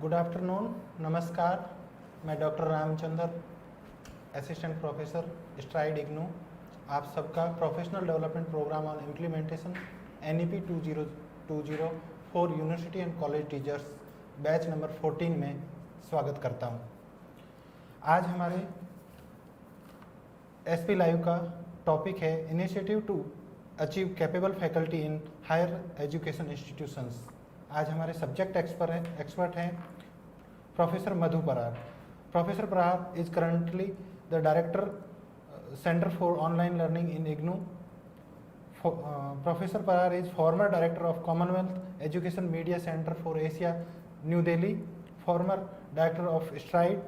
Good afternoon, नमस्कार। मैं doctor Ramchandra, assistant professor STRIDE IGNOU, आप सबका professional development programme on implementation NEP 2020 for university and college teachers batch number 14 में स्वागत करता हूं। आज हमारे SP लाइव का टॉपिक है initiative to achieve capable faculty in higher education institutions. आज हमारे सब्जेक्ट एक्सपर्ट हैं professor Madhu Parhar. Professor Parhar is currently the director centre for online learning in IGNOU. Professor Parhar is former director of Commonwealth Education Media Center for Asia, New Delhi, former director of STRIDE.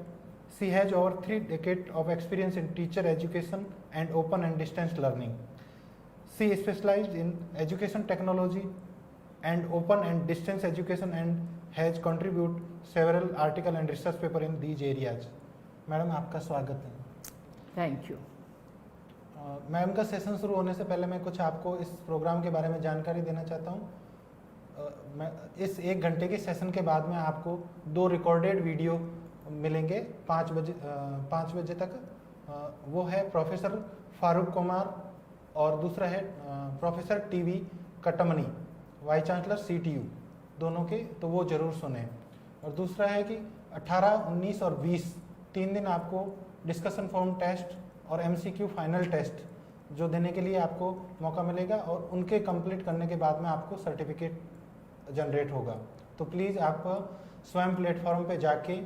She has over 3 decades of experience in teacher education and open and distance learning. She specialized in education technology and open and distance education and has contributed several articles and research papers in these areas. Madam, आपका स्वागत है। Thank you. Ma'am का session शुरू होने से पहले मैं कुछ आपको इस प्रोग्राम के बारे में जानकारी देना चाहता हूँ। मैं इस 1 घंटे के सेशन के बाद में आपको 2 रिकॉर्डेड वीडियो मिलेंगे 5 बजे तक। वो है प्रोफेसर फारूक कुमार और दूसरा है professor TV cut money, vice chancellor CTU, दोनों के, तो वो ज़रूर सुने। और दूसरा है कि 18, 19 और 20 3 दिन आपको डिस्कशन फॉर्म टेस्ट और MCQ फाइनल टेस्ट जो देने के लिए आपको मौका मिलेगा और उनके कंप्लीट करने के बाद में आपको सर्टिफिकेट जनरेट होगा। तो प्लीज़ आप स्वयं प्लेटफॉर्म पे जाके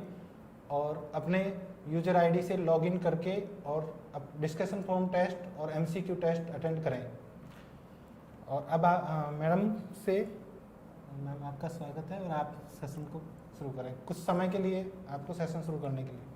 और अपने यूजर ID से लॉगिन करके और डिस्कशन फॉर्म टेस्ट और MCQ टेस्ट अटेंड करें। और अब मैडम आपका स्वागत है और आप सेशन को शुरू करें। कुछ समय के लिए आपको सेशन शुरू करने के लिए।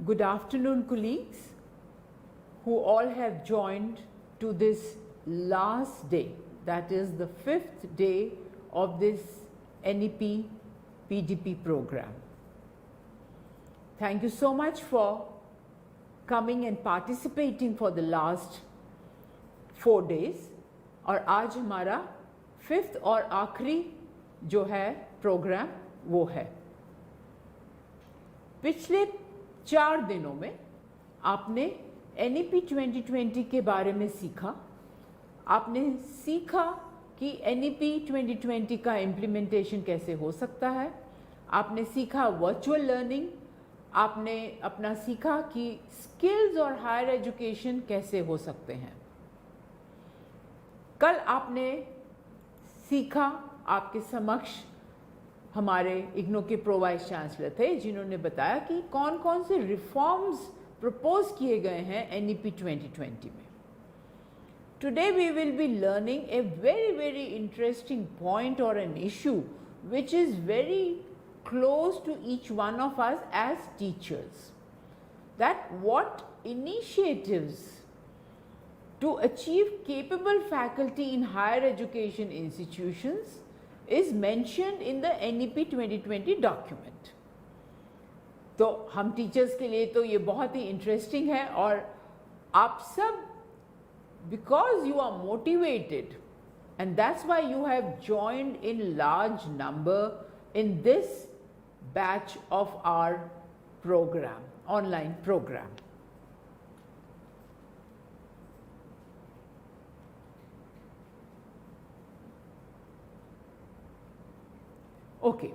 Good afternoon, colleagues who all have joined to this last day, that is the 5th day of this NEP PDP program. Thank you so much for coming and participating for the last 4 days. और आज हमारा 5th और आखिरी जो है programme वो है। पिछले 4 दिनों में आपने NEP 2020 के बारे में सीखा। आपने सीखा कि NEP 2020 का इम्प्लीमेंटेशन कैसे हो सकता है। आपने सीखा वर्चुअल लर्निंग। आपने अपना सीखा कि स्किल्स और हायर एजुकेशन कैसे हो सकते हैं। कल आपने सीखा, आपके समक्ष हमारे IGNOU के प्रो वाइस चांसलर थे जिन्होंने बताया कि कौन कौन से रिफॉर्म्स प्रपोज किए गए हैं NEP 2020 में। Today we will be learning a very interesting point और an issue which is very close to each one of us as teachers, that what initiatives to achieve capable faculty in higher education institutions is mentioned in the NEP 2020 document. तो हम teachers के लिए तो ये बहुत ही interesting है और आप सब because you are motivated, and that's why you have joined in large number in this batch of our program, online program. Okay,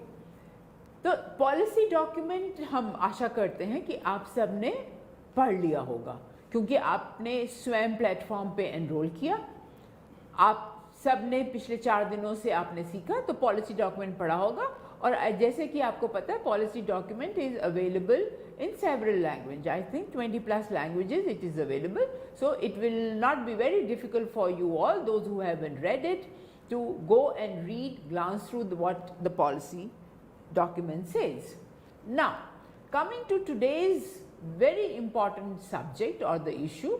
तो पॉलिसी डॉक्यूमेंट हम आशा करते हैं कि आप सब ने पढ़ लिया होगा, क्योंकि आपने स्वयं प्लेटफॉर्म पे एनरोल किया, आप सब ने पिछले 4 दिनों से आपने सीखा, तो पॉलिसी डॉक्यूमेंट पढ़ा होगा। और जैसे कि आपको पता है, policy document is available in several languages. I think 20+ languages it is available. So it will not be very difficult for you all, those who haven't read it, to go and read, glance through what the policy document says. Now, coming to today's very important subject or the issue,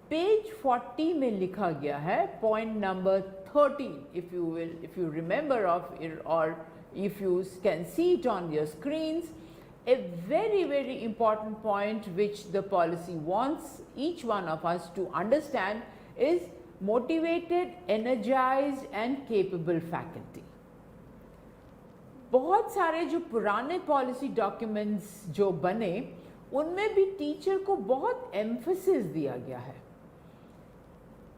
page 40 में लिखा गया है, point number 13, if you remember of it, or if you can see it on your screens. A very important point which the policy wants each one of us to understand is motivated, energized and capable faculty. बहुत सारे जो पुराने policy documents जो बने, उनमें भी teacher को बहुत एम्फेसिस दिया गया है।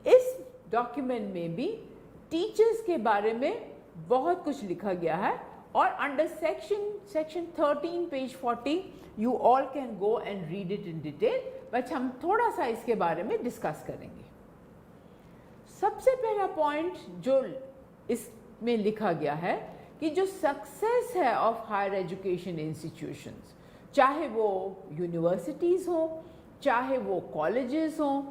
इस डॉक्यूमेंट में भी टीचर्स के बारे में बहुत कुछ लिखा गया है, और under section 13 page 40 you all can go and read it in detail, but हम थोड़ा सा इसके बारे में डिस्कस करेंगे। सबसे पहला पॉइंट जो इसमें लिखा गया है कि जो सक्सेस है ऑफ हायर एजुकेशन इंस्टीट्यूशंस, चाहे वो यूनिवर्सिटीज़ हो, चाहे वो कॉलेजेस हो,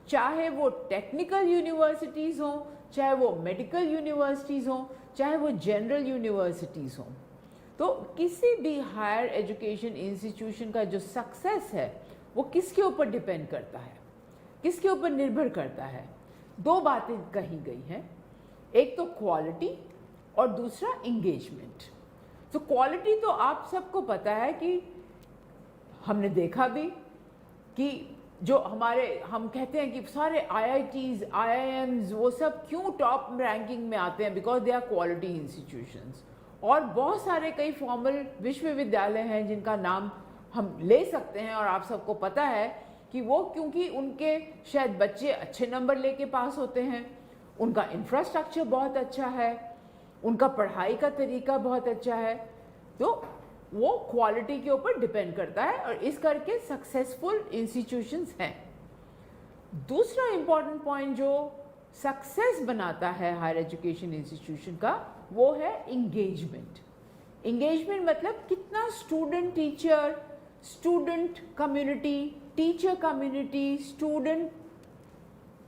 चाहे वो टेक्निकल यूनिवर्सिटीज़ हो, चाहे वो मेडिकल यूनिवर्सिटीज़ हो, चाहे वो जनरल यूनिवर्सिटीज़ हों, तो किसी भी हायर एजुकेशन इंस्टीट्यूशन का जो सक्सेस है वो किसके ऊपर डिपेंड करता है, किसके ऊपर निर्भर करता है? 2 बातें कही गई हैं, एक तो क्वालिटी और दूसरा इंगेजमेंट। तो क्वालिटी तो आप सबको पता है कि हमने देखा भी कि जो हम कहते हैं कि सारे IITs, IIMs वो सब क्यों टॉप रैंकिंग में आते हैं, because they are quality institutions. और बहुत सारे कई फॉर्मल विश्वविद्यालय हैं जिनका नाम हम ले सकते हैं, और आप सबको पता है कि वो क्योंकि उनके शायद बच्चे अच्छे नंबर लेके पास होते हैं, उनका इंफ्रास्ट्रक्चर बहुत अच्छा है, उनका पढ़ाई का तरीका बहुत अच्छा है, तो वो क्वालिटी के ऊपर डिपेंड करता है, और इस करके सक्सेसफुल इंस्टीट्यूशंस हैं। दूसरा इंपॉर्टेंट पॉइंट जो सक्सेस बनाता है हायर एजुकेशन इंस्टीट्यूशन का, वो है इंगेजमेंट। इंगेजमेंट मतलब कितना student teacher, student community, teacher community, student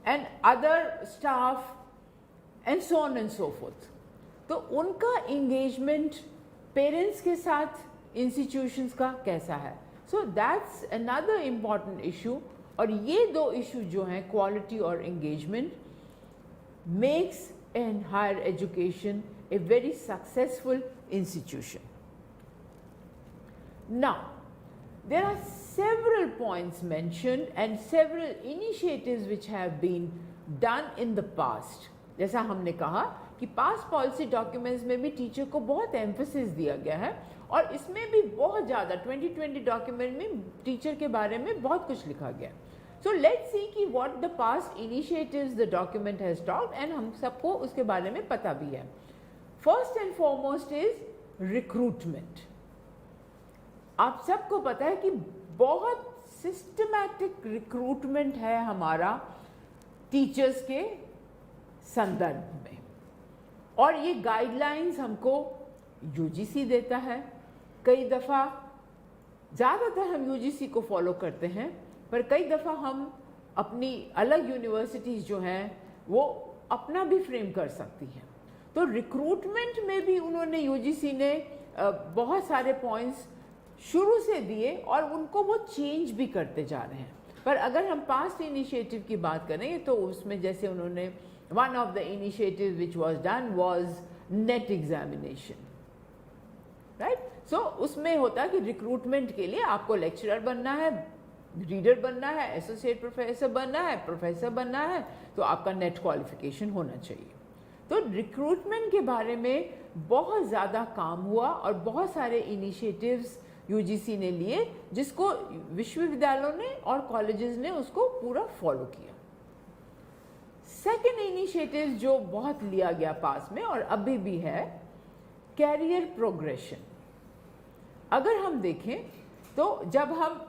and other staff and so on and so fourth, तो उनका इंगेजमेंट पेरेंट्स के साथ इंस्टीट्यूशंस का कैसा है। So that's another important issue, और ये 2 इशू जो हैं, क्वालिटी और engagement, makes an higher education a very successful institution. Now, there are several points mentioned and several initiatives which have been done in the past. जैसा हमने कहा कि past policy documents में भी टीचर को बहुत एम्फेसिस दिया गया है, और इसमें भी बहुत ज़्यादा 2020 डॉक्यूमेंट में टीचर के बारे में बहुत कुछ लिखा गया। सो लेट्स सी कि what the past initiatives the document has talked, and हम सबको उसके बारे में पता भी है। First and foremost is recruitment. आप सबको पता है कि बहुत सिस्टमैटिक रिक्रूटमेंट है हमारा टीचर्स के संदर्भ में, और ये गाइडलाइंस हमको यूजीसी देता है। कई दफ़ा, ज़्यादातर हम यूजीसी को फॉलो करते हैं, पर कई दफ़ा हम अपनी अलग यूनिवर्सिटीज़ जो हैं वो अपना भी फ्रेम कर सकती हैं। तो रिक्रूटमेंट में भी उन्होंने, यूजीसी ने बहुत सारे पॉइंट्स शुरू से दिए, और उनको वो चेंज भी करते जा रहे हैं। पर अगर हम पास्ट इनिशिएटिव की बात करें तो उसमें जैसे उन्होंने, one of the initiative which was done was NET examination, right. So उसमें होता है कि रिक्रूटमेंट के लिए आपको लेक्चरर बनना है, रीडर बनना है, एसोसिएट प्रोफेसर बनना है, प्रोफेसर बनना है, तो आपका नेट क्वालिफिकेशन होना चाहिए। तो रिक्रूटमेंट के बारे में बहुत ज़्यादा काम हुआ और बहुत सारे इनिशिएटिव्स यूजीसी ने लिए, जिसको विश्वविद्यालयों ने और कॉलेजेस ने उसको पूरा फॉलो किया। सेकेंड इनिशिएटिव जो बहुत लिया गया पास में और अभी भी है, कैरियर प्रोग्रेशन। अगर हम देखें तो जब हम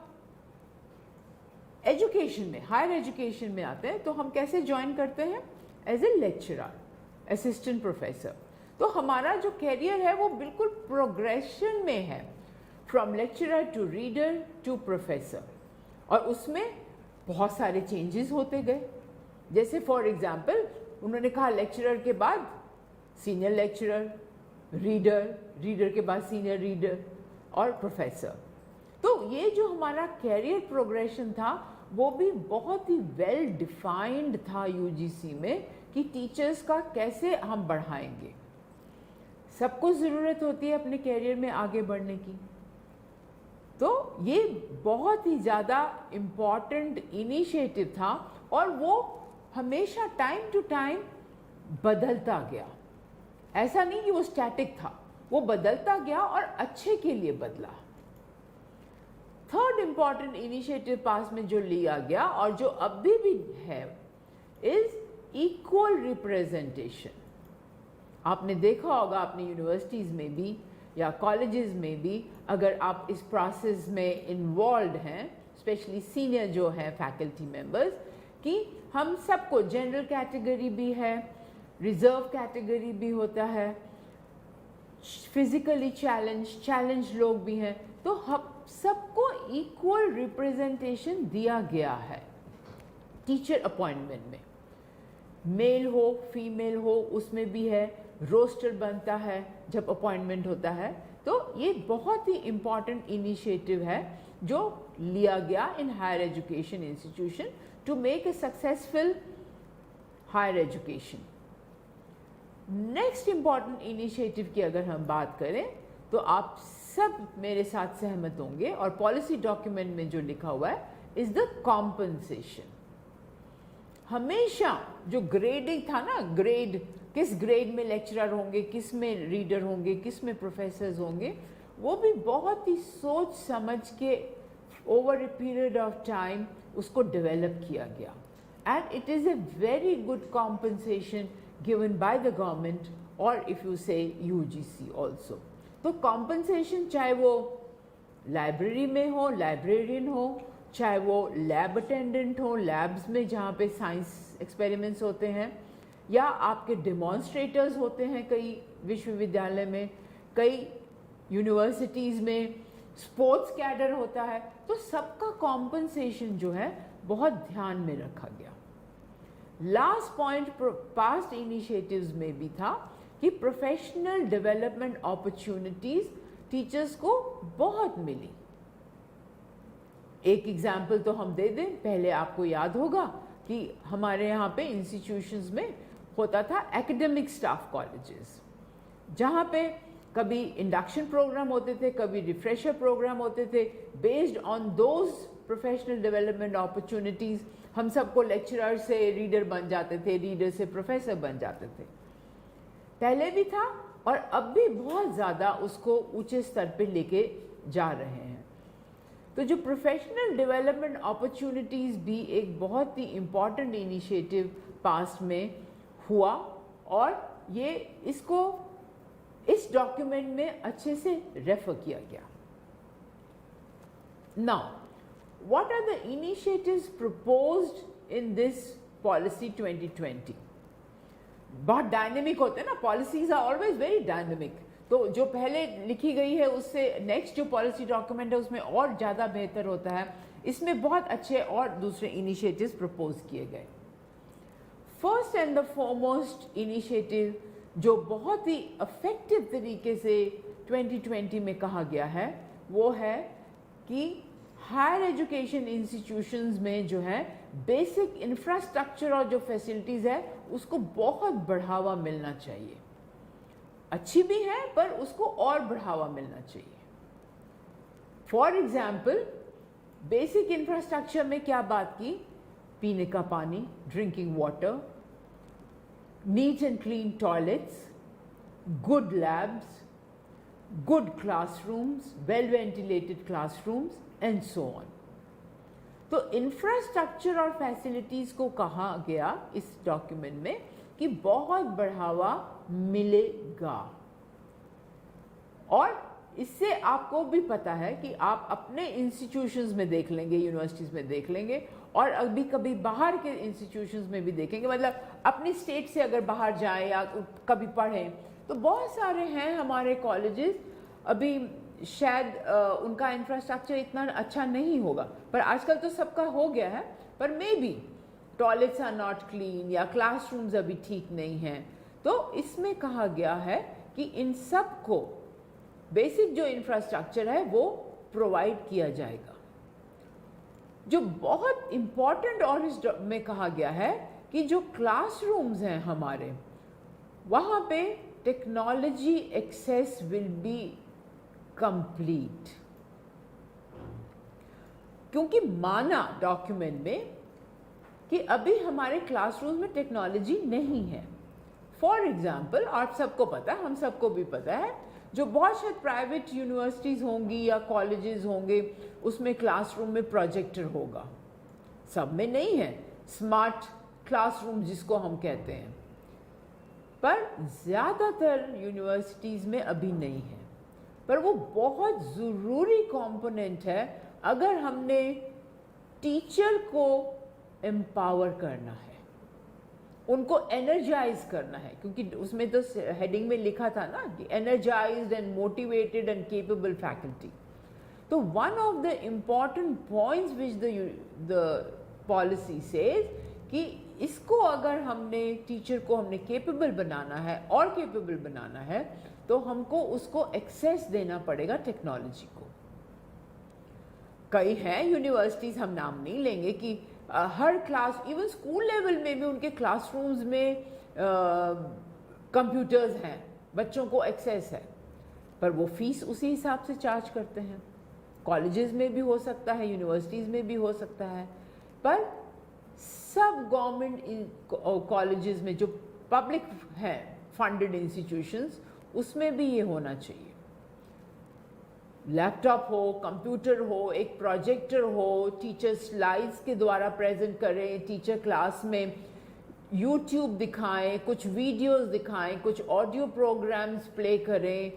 एजुकेशन में, हायर एजुकेशन में आते हैं तो हम कैसे ज्वाइन करते हैं? As a lecturer, assistant professor. तो हमारा जो कैरियर है वो बिल्कुल प्रोग्रेशन में है, from lecturer to reader to professor, और उसमें बहुत सारे चेंजेस होते गए। जैसे फॉर एग्जाम्पल उन्होंने कहा लेक्चरर के बाद सीनियर लेक्चरर, रीडर, रीडर के बाद सीनियर रीडर और प्रोफेसर। तो ये जो हमारा कैरियर प्रोग्रेशन था वो भी बहुत ही वेल डिफाइंड था यूजीसी में कि टीचर्स का कैसे हम बढ़ाएंगे। सबको ज़रूरत होती है अपने कैरियर में आगे बढ़ने की, तो ये बहुत ही ज़्यादा इम्पॉर्टेंट इनिशिएटिव था और वो हमेशा टाइम टू टाइम बदलता गया। ऐसा नहीं कि वो स्टैटिक था, वो बदलता गया और अच्छे के लिए बदला। थर्ड इम्पॉर्टेंट इनिशिएटिव पास में जो लिया गया और जो अभी भी है इज इक्वल रिप्रेजेंटेशन। आपने देखा होगा अपनी यूनिवर्सिटीज़ में भी या कॉलेजेस में भी, अगर आप इस प्रोसेस में इन्वॉल्व हैं, स्पेशली सीनियर जो हैं फैकल्टी मेंबर्स, कि हम सबको जनरल कैटेगरी भी है, रिजर्व कैटेगरी भी होता है, फिजिकली चैलेंज लोग भी हैं, तो हम सबको इक्वल रिप्रेजेंटेशन दिया गया है टीचर अपॉइंटमेंट में। मेल हो फीमेल हो उसमें भी है, रोस्टर बनता है जब अपॉइंटमेंट होता है। तो ये बहुत ही इम्पॉर्टेंट इनिशिएटिव है जो लिया गया in higher education institution to make a successful higher education. Next important initiative की अगर हम बात करें तो आप सब मेरे साथ सहमत होंगे, और पॉलिसी डॉक्यूमेंट में जो लिखा हुआ है इज द कॉम्पनसेशन। हमेशा जो ग्रेडिंग था ना, ग्रेड, किस ग्रेड में लेक्चरर होंगे, किस में रीडर होंगे, किस में प्रोफेसर्स होंगे, वो भी बहुत ही सोच समझ के over a period of time उसको डेवलप किया गया। And it is a very good compensation given by the government, और इफ़ यू से यूजीसी ऑल्सो। तो कॉम्पनसेशन चाहे वो लाइब्रेरी में हो, लाइब्रेरियन हो, चाहे वो लैब अटेंडेंट हो, लैब्स में जहाँ पे साइंस एक्सपेरिमेंट्स होते हैं, या आपके डेमॉन्स्ट्रेटर्स होते हैं कई विश्वविद्यालय में, कई यूनिवर्सिटीज़ में, स्पोर्ट्स कैडर होता है, तो सबका कॉम्पनसेशन जो है बहुत ध्यान में रखा गया। लास्ट पॉइंट पास्ट इनिशिएटिव्स में भी था कि प्रोफेशनल डेवलपमेंट अपॉर्चुनिटीज़ टीचर्स को बहुत मिली। एक एग्जाम्पल तो हम दे दें, पहले आपको याद होगा कि हमारे यहाँ पे इंस्टीट्यूशंस में होता था एकेडमिक स्टाफ कॉलेजेस, जहाँ पे कभी इंडक्शन प्रोग्राम होते थे, कभी रिफ्रेशर प्रोग्राम होते थे। Based on those professional development opportunities हम सबको लेक्चरर से रीडर बन जाते थे, रीडर से प्रोफेसर बन जाते थे। पहले भी था और अब भी बहुत ज़्यादा उसको ऊंचे स्तर पे लेके जा रहे हैं। तो जो प्रोफेशनल डेवलपमेंट अपॉर्चुनिटीज़ भी एक बहुत ही इम्पॉर्टेंट इनिशिएटिव पास्ट में हुआ, और ये इसको इस डॉक्यूमेंट में अच्छे से रेफर किया गया। Now what are the initiatives proposed in this policy 2020? बहुत डायनेमिक होते हैं ना, policies are always very dynamic. तो जो पहले लिखी गई है उससे नेक्स्ट जो पॉलिसी डॉक्यूमेंट है उसमें और ज़्यादा बेहतर होता है। इसमें बहुत अच्छे और दूसरे इनिशिएटिव्स प्रपोज किए गए। First and the foremost initiative जो बहुत ही इफेक्टिव तरीके से 2020 में कहा गया है वो है कि हायर एजुकेशन इंस्टीट्यूशंस में जो है बेसिक इंफ्रास्ट्रक्चर और जो फैसिलिटीज़ है उसको बहुत बढ़ावा मिलना चाहिए। अच्छी भी है पर उसको और बढ़ावा मिलना चाहिए। फॉर एग्जाम्पल बेसिक इंफ्रास्ट्रक्चर में क्या बात की? पीने का पानी, drinking water, neat and clean toilets, good labs, good classrooms, well ventilated classrooms and so on. तो इंफ्रास्ट्रक्चर और फैसिलिटीज को कहा गया इस डॉक्यूमेंट में कि बहुत बढ़ावा मिलेगा। और इससे आपको भी पता है कि आप अपने इंस्टीट्यूशंस में देख लेंगे, यूनिवर्सिटीज़ में देख लेंगे, और अभी कभी बाहर के इंस्टीट्यूशंस में भी देखेंगे, मतलब अपनी स्टेट से अगर बाहर जाएं या कभी पढ़ें तो बहुत सारे हैं हमारे कॉलेजेस, अभी शायद उनका इंफ्रास्ट्रक्चर इतना अच्छा नहीं होगा, पर आजकल तो सबका हो गया है, पर may be toilets are not clean या क्लासरूम्स अभी ठीक नहीं हैं। तो इसमें कहा गया है कि इन सब को बेसिक जो इंफ्रास्ट्रक्चर है वो प्रोवाइड किया जाएगा। जो बहुत इम्पॉर्टेंट और इस में कहा गया है कि जो क्लासरूम्स हैं हमारे, वहाँ पे technology access will be complete. क्योंकि माना डॉक्यूमेंट में कि अभी हमारे क्लासरूम में टेक्नोलॉजी नहीं है। फॉर एग्जाम्पल, आप सबको पता है, हम सबको भी पता है, जो बहुत शायद प्राइवेट यूनिवर्सिटीज़ होंगी या कॉलेजेस होंगे, उसमें क्लासरूम में प्रोजेक्टर होगा। सब में नहीं है स्मार्ट क्लासरूम जिसको हम कहते हैं, पर ज़्यादातर यूनिवर्सिटीज़ में अभी नहीं है। पर वो बहुत ज़रूरी कंपोनेंट है अगर हमने टीचर को एम्पावर करना है, उनको एनर्जाइज करना है, क्योंकि उसमें तो हेडिंग में लिखा था ना कि energised and motivated and capable faculty. तो one of the important points which the policy says कि इसको अगर हमने टीचर को हमने केपेबल बनाना है और केपेबल बनाना है तो हमको उसको एक्सेस देना पड़ेगा टेक्नोलॉजी को। कई हैं यूनिवर्सिटीज़, हम नाम नहीं लेंगे, कि हर क्लास, इवन स्कूल लेवल में भी उनके क्लासरूम्स में कंप्यूटर्स हैं, बच्चों को एक्सेस है, पर वो फीस उसी हिसाब से चार्ज करते हैं। कॉलेजेस में भी हो सकता है, यूनिवर्सिटीज़ में भी हो सकता है, पर सब गवर्नमेंट कॉलेजेस में जो पब्लिक हैं, फंडेड इंस्टीट्यूशंस, उसमें भी ये होना चाहिए। लैपटॉप हो, कंप्यूटर हो, एक प्रोजेक्टर हो, टीचर स्लाइड्स के द्वारा प्रेजेंट करें, टीचर क्लास में यूट्यूब दिखाएं, कुछ वीडियोस दिखाएं, कुछ ऑडियो प्रोग्राम्स प्ले करें।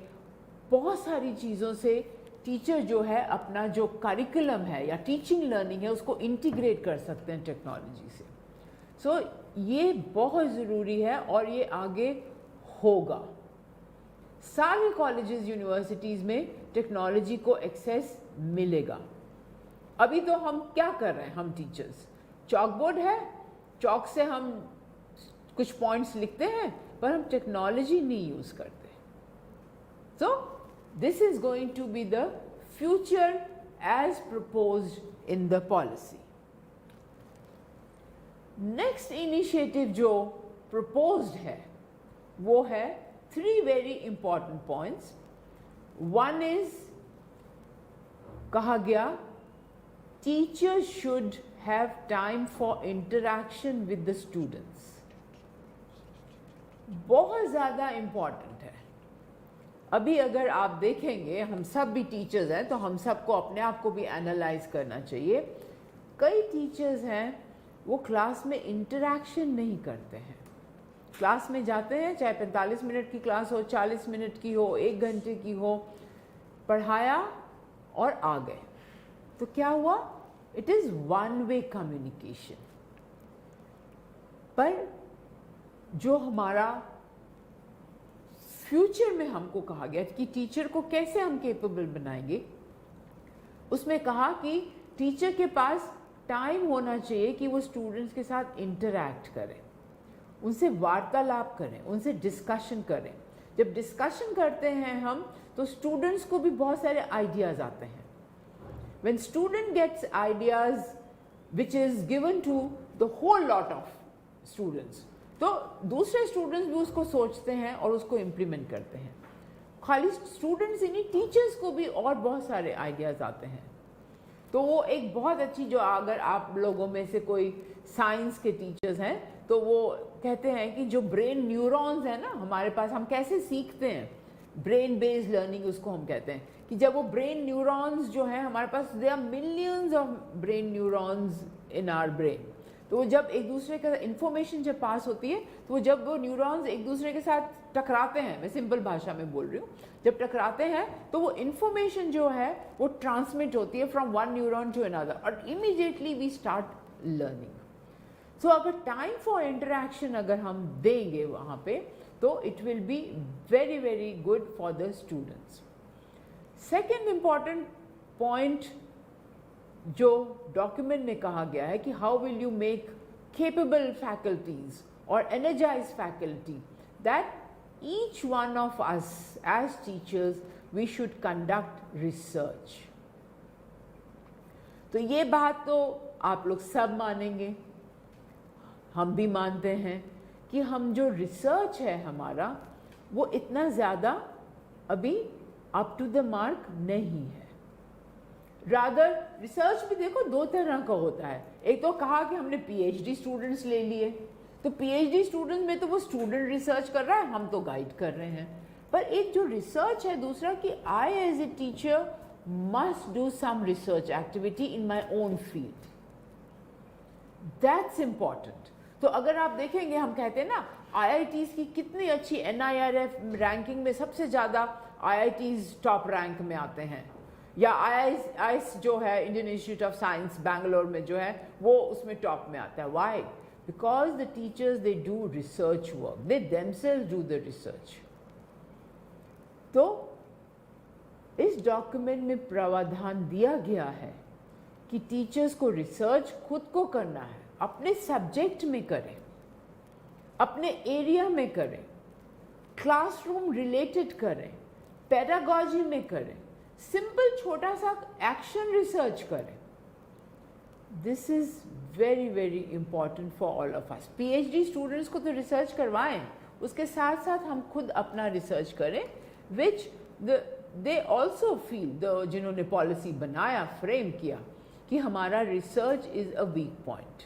बहुत सारी चीज़ों से टीचर जो है अपना जो करिकुलम है या टीचिंग लर्निंग है उसको इंटीग्रेट कर सकते हैं टेक्नोलॉजी से। सो ये बहुत ज़रूरी है और ये आगे होगा। सारे कॉलेजेस यूनिवर्सिटीज़ में टेक्नोलॉजी को एक्सेस मिलेगा। अभी तो हम क्या कर रहे हैं, हम टीचर्स, चॉक बोर्ड है, चॉक से हम कुछ पॉइंट्स लिखते हैं, पर हम टेक्नोलॉजी नहीं यूज़ करते। So this is going to be the future as proposed in the policy. Next initiative जो प्रपोज्ड है वो है 3 very important points. One is, कहा गया, teachers should have time for interaction with the students. बहुत ज़्यादा important है। अभी अगर आप देखेंगे, हम सब भी टीचर्स हैं, तो हम सबको अपने आप को भी एनालाइज करना चाहिए। कई टीचर्स हैं वो क्लास में इंटरेक्शन नहीं करते हैं। क्लास में जाते हैं, चाहे 45 मिनट की क्लास हो, 40 मिनट की हो, 1 घंटे की हो, पढ़ाया और आ गए। तो क्या हुआ? It is one way communication. पर जो हमारा फ्यूचर में हमको कहा गया कि टीचर को कैसे हम केपेबल बनाएंगे, उसमें कहा कि टीचर के पास टाइम होना चाहिए कि वो स्टूडेंट्स के साथ इंटरैक्ट करें, उनसे वार्तालाप करें, उनसे डिस्कशन करें। जब डिस्कशन करते हैं हम, तो स्टूडेंट्स को भी बहुत सारे आइडियाज़ आते हैं। When student gets ideas which is given to the whole lot of students, तो दूसरे स्टूडेंट्स भी उसको सोचते हैं और उसको इम्प्लीमेंट करते हैं। खाली स्टूडेंट्स ही नहीं, टीचर्स को भी और बहुत सारे आइडियाज़ आते हैं। तो वो एक बहुत अच्छी, जो अगर आप लोगों में से कोई साइंस के टीचर्स हैं तो वो कहते हैं कि जो ब्रेन न्यूरॉन्स हैं ना हमारे पास, हम कैसे सीखते हैं, ब्रेन बेस्ड लर्निंग उसको हम कहते हैं, कि जब वो ब्रेन न्यूरॉन्स जो हैं हमारे पास, they are millions of brain neurons in our brain, तो वो जब एक दूसरे का इंफॉर्मेशन जब पास होती है तो वो जब वो न्यूरॉन्स एक दूसरे के साथ टकराते हैं, मैं सिंपल भाषा में बोल रही हूँ, जब टकराते हैं तो वो इंफॉर्मेशन जो है वो ट्रांसमिट होती है from one neuron to another और immediately we start learning. So अगर टाइम फॉर इंटरेक्शन अगर हम देंगे वहाँ पे तो it will be very very good for the students. Second important point जो डॉक्यूमेंट में कहा गया है कि how will you make capable faculties or energized faculty, that each one of us as teachers we should conduct research। तो ये बात तो आप लोग सब मानेंगे, हम भी मानते हैं कि हम जो रिसर्च है हमारा वो इतना ज़्यादा अभी अप टू द मार्क नहीं है। रादर रिसर्च भी देखो दो तरह का होता है, एक तो कहा कि हमने पीएचडी स्टूडेंट्स ले लिए, तो पीएचडी स्टूडेंट्स में तो वो स्टूडेंट रिसर्च कर रहा है, हम तो गाइड कर रहे हैं, पर एक जो रिसर्च है दूसरा कि I as a teacher must do some research activity in my own field, that's important. तो अगर आप देखेंगे हम कहते हैं ना आईआईटीज की कितनी अच्छी, एनआईआरएफ रैंकिंग में सबसे ज़्यादा आईआईटीज टॉप रैंक में आते हैं, या आईआईएस जो है Indian Institute of Science Bangalore में जो है वो उसमें टॉप में आता है। Why? Because the teachers they do research work, they themselves do the research. तो इस डॉक्यूमेंट में प्रावधान दिया गया है कि टीचर्स को रिसर्च खुद को करना है, अपने सब्जेक्ट में करें, अपने एरिया में करें, क्लासरूम रिलेटेड करें, पेडागॉजी में करें, सिंपल छोटा सा एक्शन रिसर्च करें। This is very very important for all of us. PhD students को तो रिसर्च करवाएं, उसके साथ साथ हम खुद अपना रिसर्च करें, विच दे ऑल्सो फील, जिन्होंने पॉलिसी बनाया, फ्रेम किया, कि हमारा research is a weak point.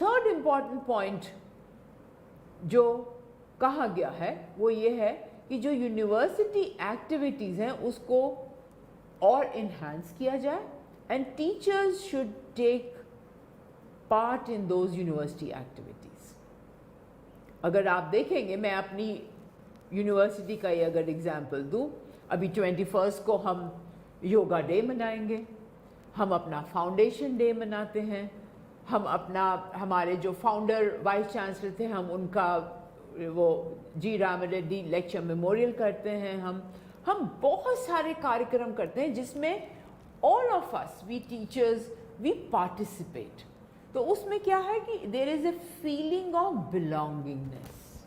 Third important point जो कहा गया है वो ये है कि जो यूनिवर्सिटी एक्टिविटीज़ हैं उसको और इन्हांस किया जाए, and teachers should take part in those university activities. अगर आप देखेंगे, मैं अपनी यूनिवर्सिटी का ही अगर एग्जाम्पल दूँ, अभी 21 को हम योगा डे मनाएंगे, हम अपना फाउंडेशन डे मनाते हैं, हम अपना, हमारे जो फाउंडर वाइस चांसलर थे हम उनका वो G Ram Reddy lecture memorial करते हैं, हम बहुत सारे कार्यक्रम करते हैं जिसमें all of us we teachers we participate. तो उसमें क्या है कि there is a feeling of belongingness,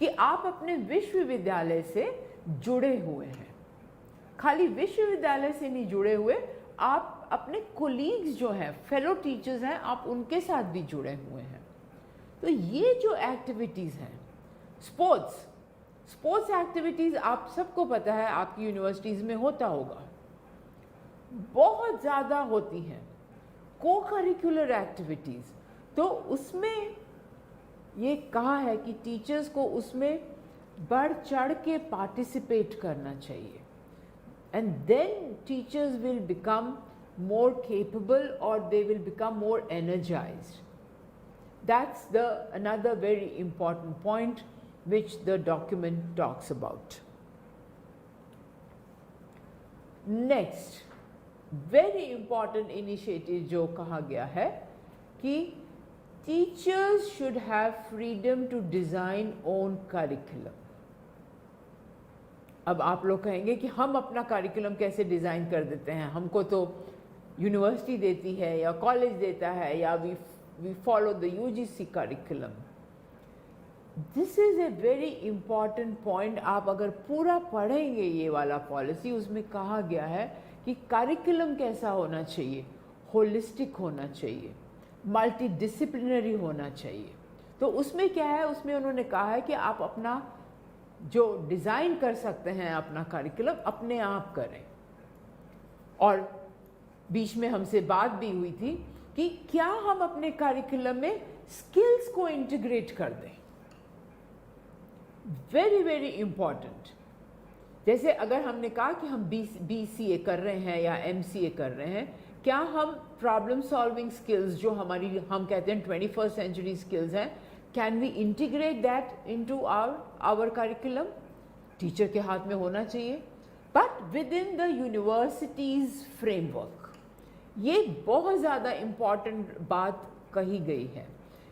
कि आप अपने विश्वविद्यालय से जुड़े हुए हैं। खाली विश्वविद्यालय से नहीं जुड़े हुए, आप अपने कोलीग्स जो हैं, फेलो टीचर्स हैं, आप उनके साथ भी जुड़े हुए हैं। तो ये जो एक्टिविटीज़ हैं, स्पोर्ट्स एक्टिविटीज़ आप सबको पता है आपकी यूनिवर्सिटीज़ में होता होगा, बहुत ज़्यादा होती हैं। को करिकुलर एक्टिविटीज़, तो उसमें ये कहा है कि टीचर्स को उसमें बढ़ चढ़ के पार्टिसिपेट करना चाहिए, and then teachers will become more capable or they will become more energized. That's another very important point which the document talks about. Next, very important initiative जो कहा गया है कि teachers should have freedom to design own curriculum. अब आप लोग कहेंगे कि हम अपना करिकुलम कैसे डिज़ाइन कर देते हैं, हमको तो यूनिवर्सिटी देती है या कॉलेज देता है, या we follow the UGC curriculum. This is a very important point. आप अगर पूरा पढ़ेंगे ये वाला पॉलिसी, उसमें कहा गया है कि करिकुलम कैसा होना चाहिए, होलिस्टिक होना चाहिए, मल्टी डिसिप्लिनरी होना चाहिए। तो उसमें क्या है, उसमें उन्होंने कहा है कि आप अपना जो डिज़ाइन कर सकते हैं अपना करिकुलम अपने आप करें, और बीच में हमसे बात भी हुई थी कि क्या हम अपने कार्यक्रम में स्किल्स को इंटीग्रेट कर दें। Very very important. जैसे अगर हमने कहा कि हम BCA कर रहे हैं या MCA कर रहे हैं, क्या हम प्रॉब्लम सॉल्विंग स्किल्स जो हमारी हम कहते हैं 21st सेंचुरी स्किल्स हैं, can we integrate that into our curriculum? Teacher के हाथ में होना चाहिए, but within the universities framework. ये बहुत ज़्यादा इम्पॉर्टेंट बात कही गई है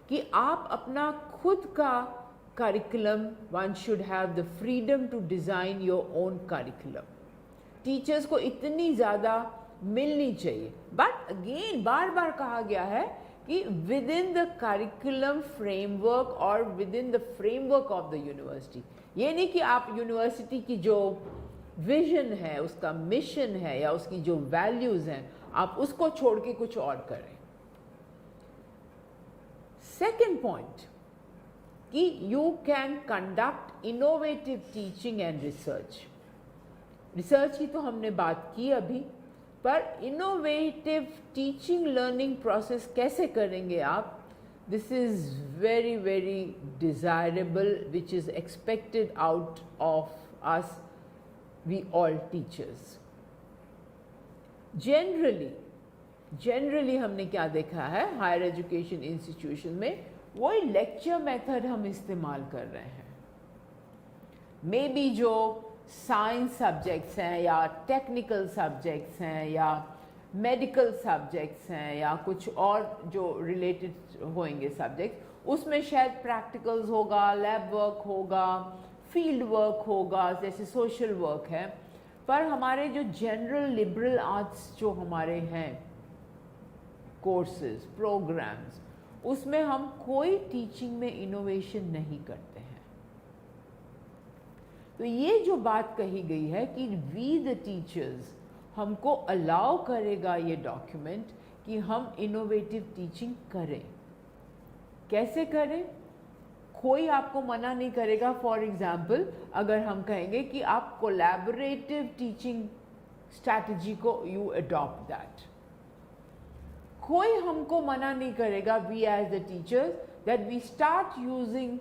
कि आप अपना खुद का curriculum, one should have the freedom to design your own curriculum. Teachers को इतनी ज़्यादा मिलनी चाहिए, बट अगेन बार बार कहा गया है कि within the curriculum framework और within the framework of the university. ये नहीं कि आप यूनिवर्सिटी की जो विजन है, उसका मिशन है या उसकी जो वैल्यूज हैं, आप उसको छोड़ के कुछ और करें। सेकेंड पॉइंट कि you can conduct innovative teaching and research. Research की तो हमने बात की अभी, पर इनोवेटिव टीचिंग लर्निंग प्रोसेस कैसे करेंगे आप? This is very very desirable, which is expected out of us, we all teachers. Generally हमने क्या देखा है हायर एजुकेशन इंस्टीट्यूशन में, वही लेक्चर मेथड हम इस्तेमाल कर रहे हैं। मे बी जो साइंस सब्जेक्ट्स हैं या टेक्निकल सब्जेक्ट्स हैं या मेडिकल सब्जेक्ट्स हैं या कुछ और जो रिलेटेड होंगे सब्जेक्ट्स, उसमें शायद प्रैक्टिकल्स होगा, लैब वर्क होगा, फील्ड वर्क होगा, जैसे सोशल वर्क है। पर हमारे जो जनरल लिबरल आर्ट्स जो हमारे हैं कोर्सेज, प्रोग्राम्स, उसमें हम कोई टीचिंग में इनोवेशन नहीं करते हैं। तो ये जो बात कही गई है कि वी द टीचर्स, हमको अलाउ करेगा ये डॉक्यूमेंट कि हम इनोवेटिव टीचिंग करें। कैसे करें? कोई आपको मना नहीं करेगा। फॉर एग्जाम्पल, अगर हम कहेंगे कि आप कोलैबोरेटिव टीचिंग स्ट्रैटेजी को यू अडॉप्ट दैट, कोई हमको मना नहीं करेगा, we as the teachers, that we start using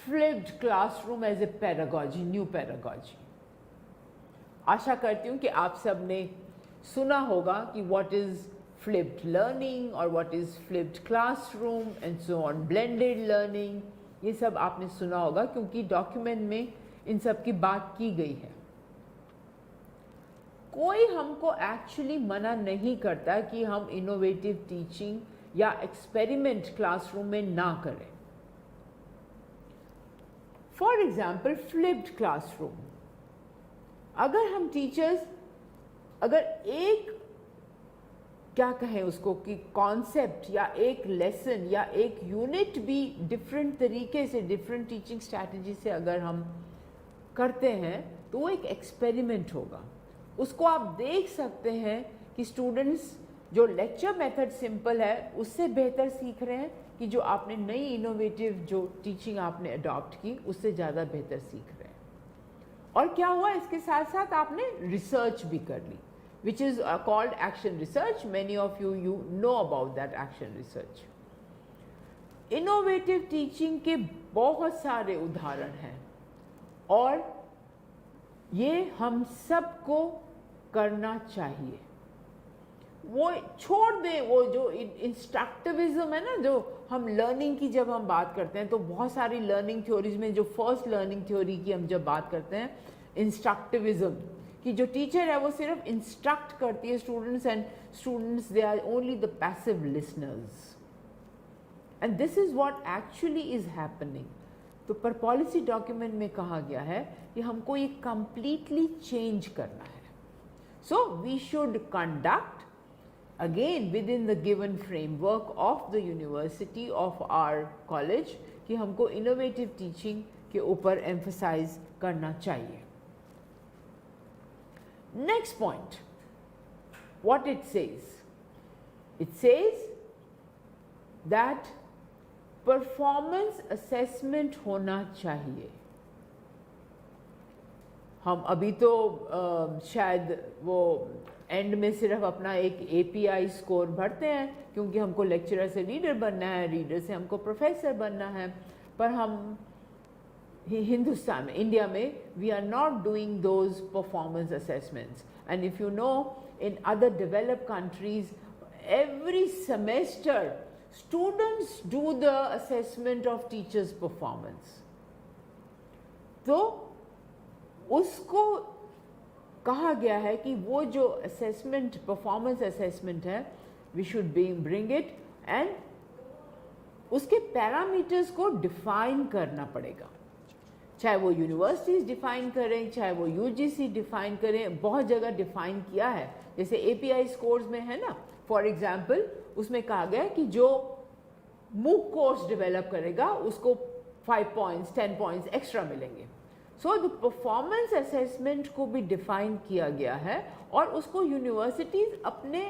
flipped classroom as a pedagogy, new pedagogy. आशा करती हूँ कि आप सब ने सुना होगा कि व्हाट इज फ्लिप्ड लर्निंग और what is flipped classroom and so on, blended learning, ये सब आपने सुना होगा क्योंकि डॉक्यूमेंट में इन सब की बात की गई है। कोई हमको एक्चुअली मना नहीं करता कि हम इनोवेटिव टीचिंग या एक्सपेरिमेंट क्लासरूम में ना करें। फॉर एग्जाम्पल, फ्लिप्ड क्लासरूम, अगर हम टीचर्स अगर एक क्या कहें उसको कि कॉन्सेप्ट या एक लेसन या एक यूनिट भी डिफरेंट तरीके से, डिफरेंट टीचिंग स्ट्रैटेजी से अगर हम करते हैं तो वो एक एक्सपेरिमेंट होगा। उसको आप देख सकते हैं कि स्टूडेंट्स जो लेक्चर मेथड सिंपल है उससे बेहतर सीख रहे हैं कि जो आपने नई इनोवेटिव जो टीचिंग आपने अडॉप्ट की उससे ज़्यादा बेहतर सीख रहे हैं। और क्या हुआ, इसके साथ साथ आपने रिसर्च भी कर ली, which is called action research. Many of you know about that action research. Innovative teaching के बहुत सारे उदाहरण हैं और ये हम सबको करना चाहिए। वो छोड़ दें वो जो इंस्ट्रक्टिविज्म है ना, जो हम लर्निंग की जब हम बात करते हैं तो बहुत सारी लर्निंग थ्योरीज में जो फर्स्ट लर्निंग थ्योरी की हम जब बात करते हैं, इंस्ट्रक्टिविज्म, कि जो टीचर है वो सिर्फ इंस्ट्रक्ट करती है students and students they are only the passive listeners, and this is what actually is happening. तो पर पॉलिसी डॉक्यूमेंट में कहा गया है कि हमको ये कंप्लीटली चेंज करना है। So we should conduct again within the given framework of the university of our college कि हमको इनोवेटिव टीचिंग के ऊपर एम्फसाइज करना चाहिए। Next point, what it says that performance assessment होना चाहिए। हम अभी तो शायद वो एंड में सिर्फ अपना एक API स्कोर भरते हैं क्योंकि हमको लेक्चरर से रीडर बनना है, रीडर से हमको प्रोफेसर बनना है, पर हम हिंदुस्तान में, इंडिया में, we are not doing those performance assessments. And if you know, in other developed countries every semester students do the assessment of teachers performance. तो उसको कहा गया है कि वो जो assessment, performance assessment है, we should bring it and उसके पैरामीटर्स को डिफाइन करना पड़ेगा. चाहे वो यूनिवर्सिटीज डिफाइन करें, चाहे वो UGC डिफाइन करें, बहुत जगह डिफाइन किया है. जैसे API स्कोर्स में है ना, फॉर एग्जाम्पल उसमें कहा गया कि जो MOOC कोर्स डेवलप करेगा उसको 5 पॉइंट्स 10 पॉइंट्स एक्स्ट्रा मिलेंगे. सो द परफॉर्मेंस असेसमेंट को भी डिफाइन किया गया है और उसको यूनिवर्सिटीज अपने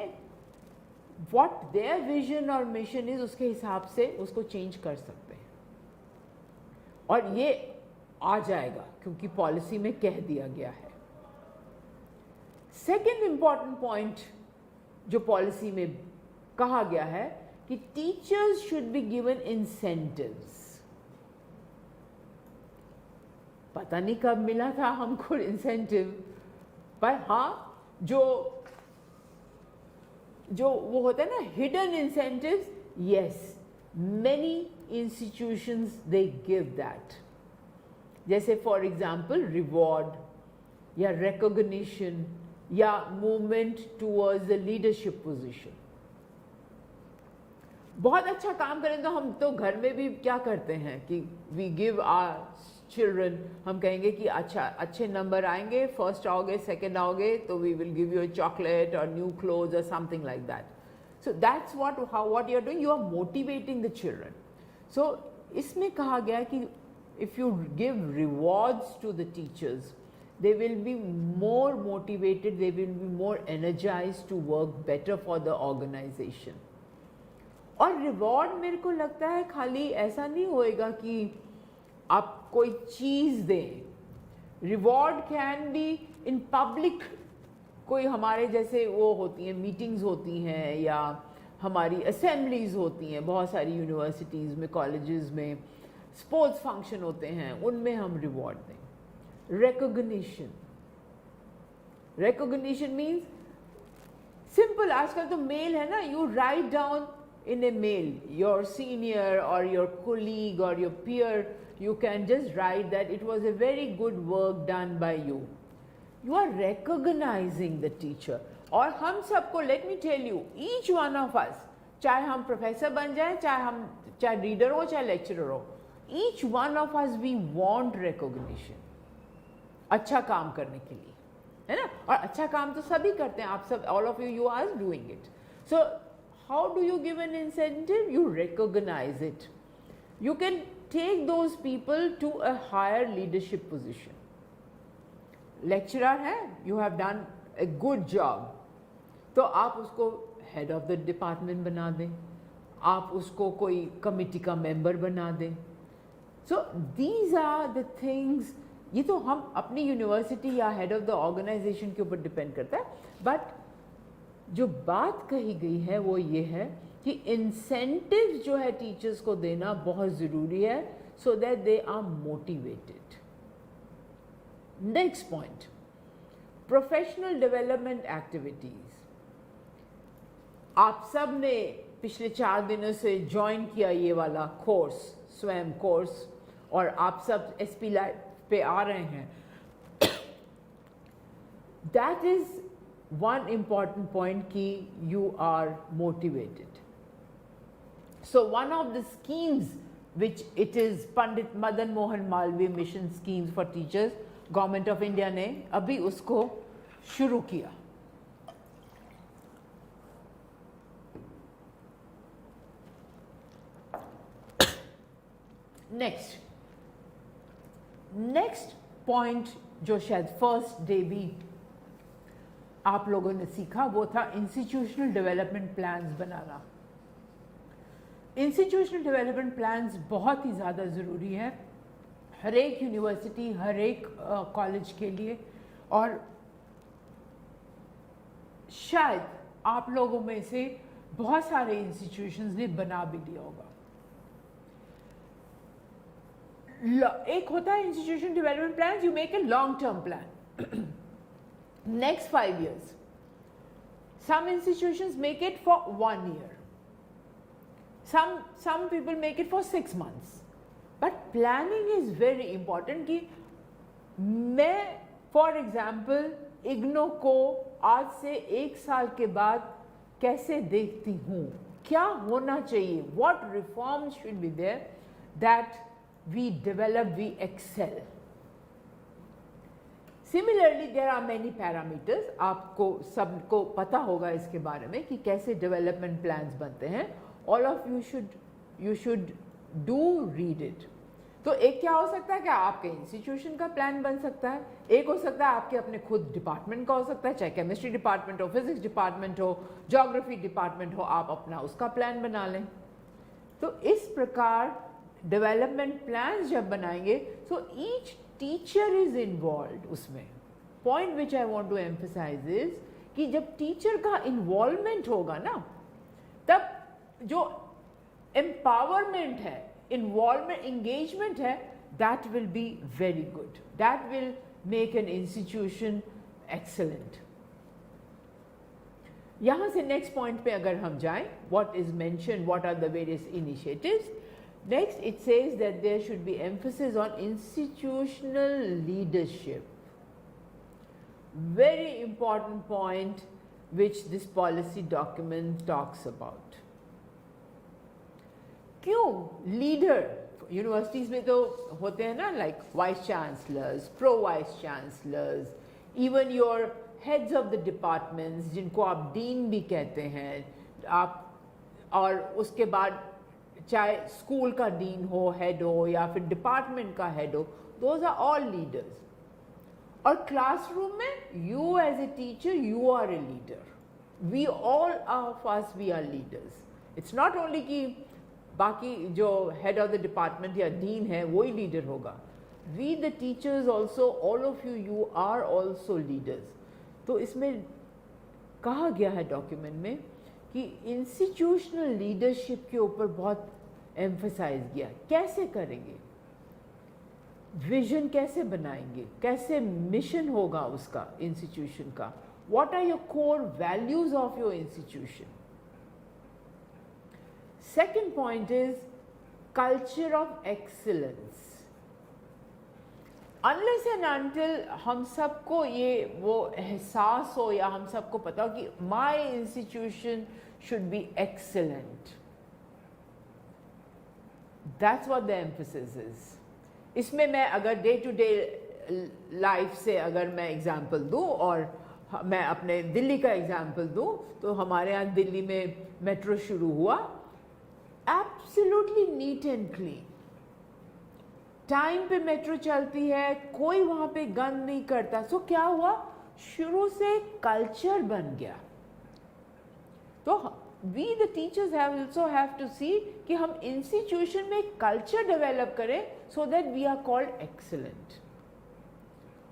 व्हाट देयर विजन और मिशन इज उसके हिसाब से उसको चेंज कर सकते हैं. और ये आ जाएगा क्योंकि पॉलिसी में कह दिया गया है. सेकेंड इंपॉर्टेंट पॉइंट जो पॉलिसी में कहा गया है कि teachers should be given incentives. पता नहीं कब मिला था हमको इंसेंटिव, पर हाँ जो वो होता है ना hidden incentives, yes, many institutions they give that. जैसे फॉर एग्जाम्पल रिवॉर्ड या रिकॉग्निशन या movement towards the leadership position. बहुत अच्छा काम करें तो हम तो घर में भी क्या करते हैं कि वी गिव आवर चिल्ड्रन, हम कहेंगे कि अच्छा अच्छे नंबर आएंगे, फर्स्ट आओगे, सेकंड आओगे, तो we will give you a chocolate or new clothes or something like that. So that's what you are doing, you are motivating the children. So इसमें कहा गया कि if you give rewards to the teachers, they will be more motivated, they will be more energized to work better for the organization. और reward मेरे को लगता है खाली ऐसा नहीं होएगा कि आप कोई चीज़ दें. Reward can be in public, कोई हमारे जैसे वो होती हैं, मीटिंग्स होती हैं या हमारी असेंबलीज होती हैं बहुत सारी यूनिवर्सिटीज़ में, कॉलेजेस में, स्पोर्ट्स फंक्शन होते हैं, उनमें हम रिवॉर्ड दें. रिकॉग्निशन मीन्स सिंपल, आजकल तो मेल है ना, you write down in a mail your senior or your colleague or your peer, you can just write that it was a very good work done by you. You are recognizing the teacher. और हम सबको, let me tell you, each one of us, चाहे हम professor बन जाए, चाहे reader हो, चाहे लेक्चरर हो, each one of us we want recognition. अच्छा काम करने के लिए, है ना? और अच्छा काम तो सभी करते हैं, आप सब, all of you are doing it. So how do you give an incentive? You recognize it. You can take those people to a higher leadership position. Lecturer है, you have done a good job, तो आप उसको head of the department बना दें, आप उसको कोई committee का member बना दें. So these are the things. ये तो हम अपनी यूनिवर्सिटी या head of the organization के ऊपर डिपेंड करता है, बट जो बात कही गई है वो ये है कि इंसेंटिव जो है टीचर्स को देना बहुत ज़रूरी है, so that they are motivated. Next point, professional development activities. आप सब ने पिछले 4 दिनों से ज्वाइन किया ये वाला कोर्स, स्वयं कोर्स, और आप सब SP लाइव पे आ रहे हैं. That is one important point ki you are motivated. So one of the schemes which it is Pandit Madan Mohan Malviya mission schemes for teachers, Government of India ने अभी उसको शुरू किया. next point जो शायद फर्स्ट डे भी आप लोगों ने सीखा, वो था इंस्टीट्यूशनल डेवलपमेंट प्लान्स बनाना. इंस्टीट्यूशनल डेवलपमेंट प्लान्स बहुत ही ज़्यादा ज़रूरी है हर एक यूनिवर्सिटी, हर एक कॉलेज के लिए. और शायद आप लोगों में से बहुत सारे इंस्टीट्यूशंस ने बना भी लिया होगा। एक होता है institution development plan, you make a long term plan, next 5 years. Some institutions make it for 1 year. Some people make it for 6 months. But planning is very important कि मैं फॉर एग्जाम्पल इग्नो को आज से 1 साल के बाद कैसे देखती हूँ, क्या होना चाहिए, what reforms should be there that we develop, we excel. Similarly, there are many parameters. आपको सबको पता होगा इसके बारे में कि कैसे डेवलपमेंट प्लान्स बनते हैं. All of you should do read it. तो एक क्या हो सकता है कि आपके इंस्टीट्यूशन का प्लान बन सकता है, एक हो सकता है आपके अपने खुद डिपार्टमेंट का हो सकता है, चाहे केमिस्ट्री डिपार्टमेंट हो, फिजिक्स डिपार्टमेंट हो, ज्योग्राफी डिपार्टमेंट हो, आप अपना उसका प्लान बना लें. तो इस प्रकार डेवलपमेंट प्लान जब बनाएंगे तो ईच टीचर इज इन्वॉल्व उसमें. Point which I want to emphasise is कि जब टीचर का इन्वॉल्वमेंट होगा ना, तब जो एम्पावरमेंट है, इन्वॉल्वमेंट, एंगेजमेंट है, that will be very good. That will make an institution excellent. यहां से नेक्स्ट पॉइंट पे अगर हम जाएं, what is mentioned, what are the various initiatives. Next, it says that there should be emphasis on institutional leadership. Very important point which this policy document talks about. क्यों leader? Universities में तो होते हैं ना, like vice chancellors, pro vice chancellors, even your heads of the departments, जिनको आप dean भी कहते हैं, आप, और उसके बाद चाहे स्कूल का डीन हो, हेड हो, या फिर डिपार्टमेंट का हेड हो, दोज आर ऑल लीडर्स. और क्लासरूम में you as a teacher you are a leader. We all of us we are leaders. It's not only कि बाकी जो हेड ऑफ द डिपार्टमेंट या डीन है वही लीडर होगा. We the teachers also, all of you are also leaders. तो इसमें कहा गया है डॉक्यूमेंट में कि इंस्टीट्यूशनल लीडरशिप के ऊपर बहुत एम्फसाइज किया. कैसे करेंगे, विजन कैसे बनाएंगे, कैसे मिशन होगा उसका इंस्टीट्यूशन का, what are your core values of your institution. Second point is culture of excellence. Unless and until हम सबको ये वो एहसास हो या हम सबको पता हो कि my institution should be excellent, that's what the emphasis is. इसमें मैं अगर डे टू डे लाइफ से अगर मैं एग्जांपल दूं, और मैं अपने दिल्ली का एग्जांपल दूं, तो हमारे यहाँ दिल्ली में मेट्रो शुरू हुआ, absolutely neat and clean. Time पे मेट्रो चलती है, कोई वहां पे गंद नहीं करता. सो क्या हुआ, शुरू से कल्चर बन गया. तो we the teachers also have to see कि हम इंस्टीट्यूशन में कल्चर डेवलप करें so that we are called excellent.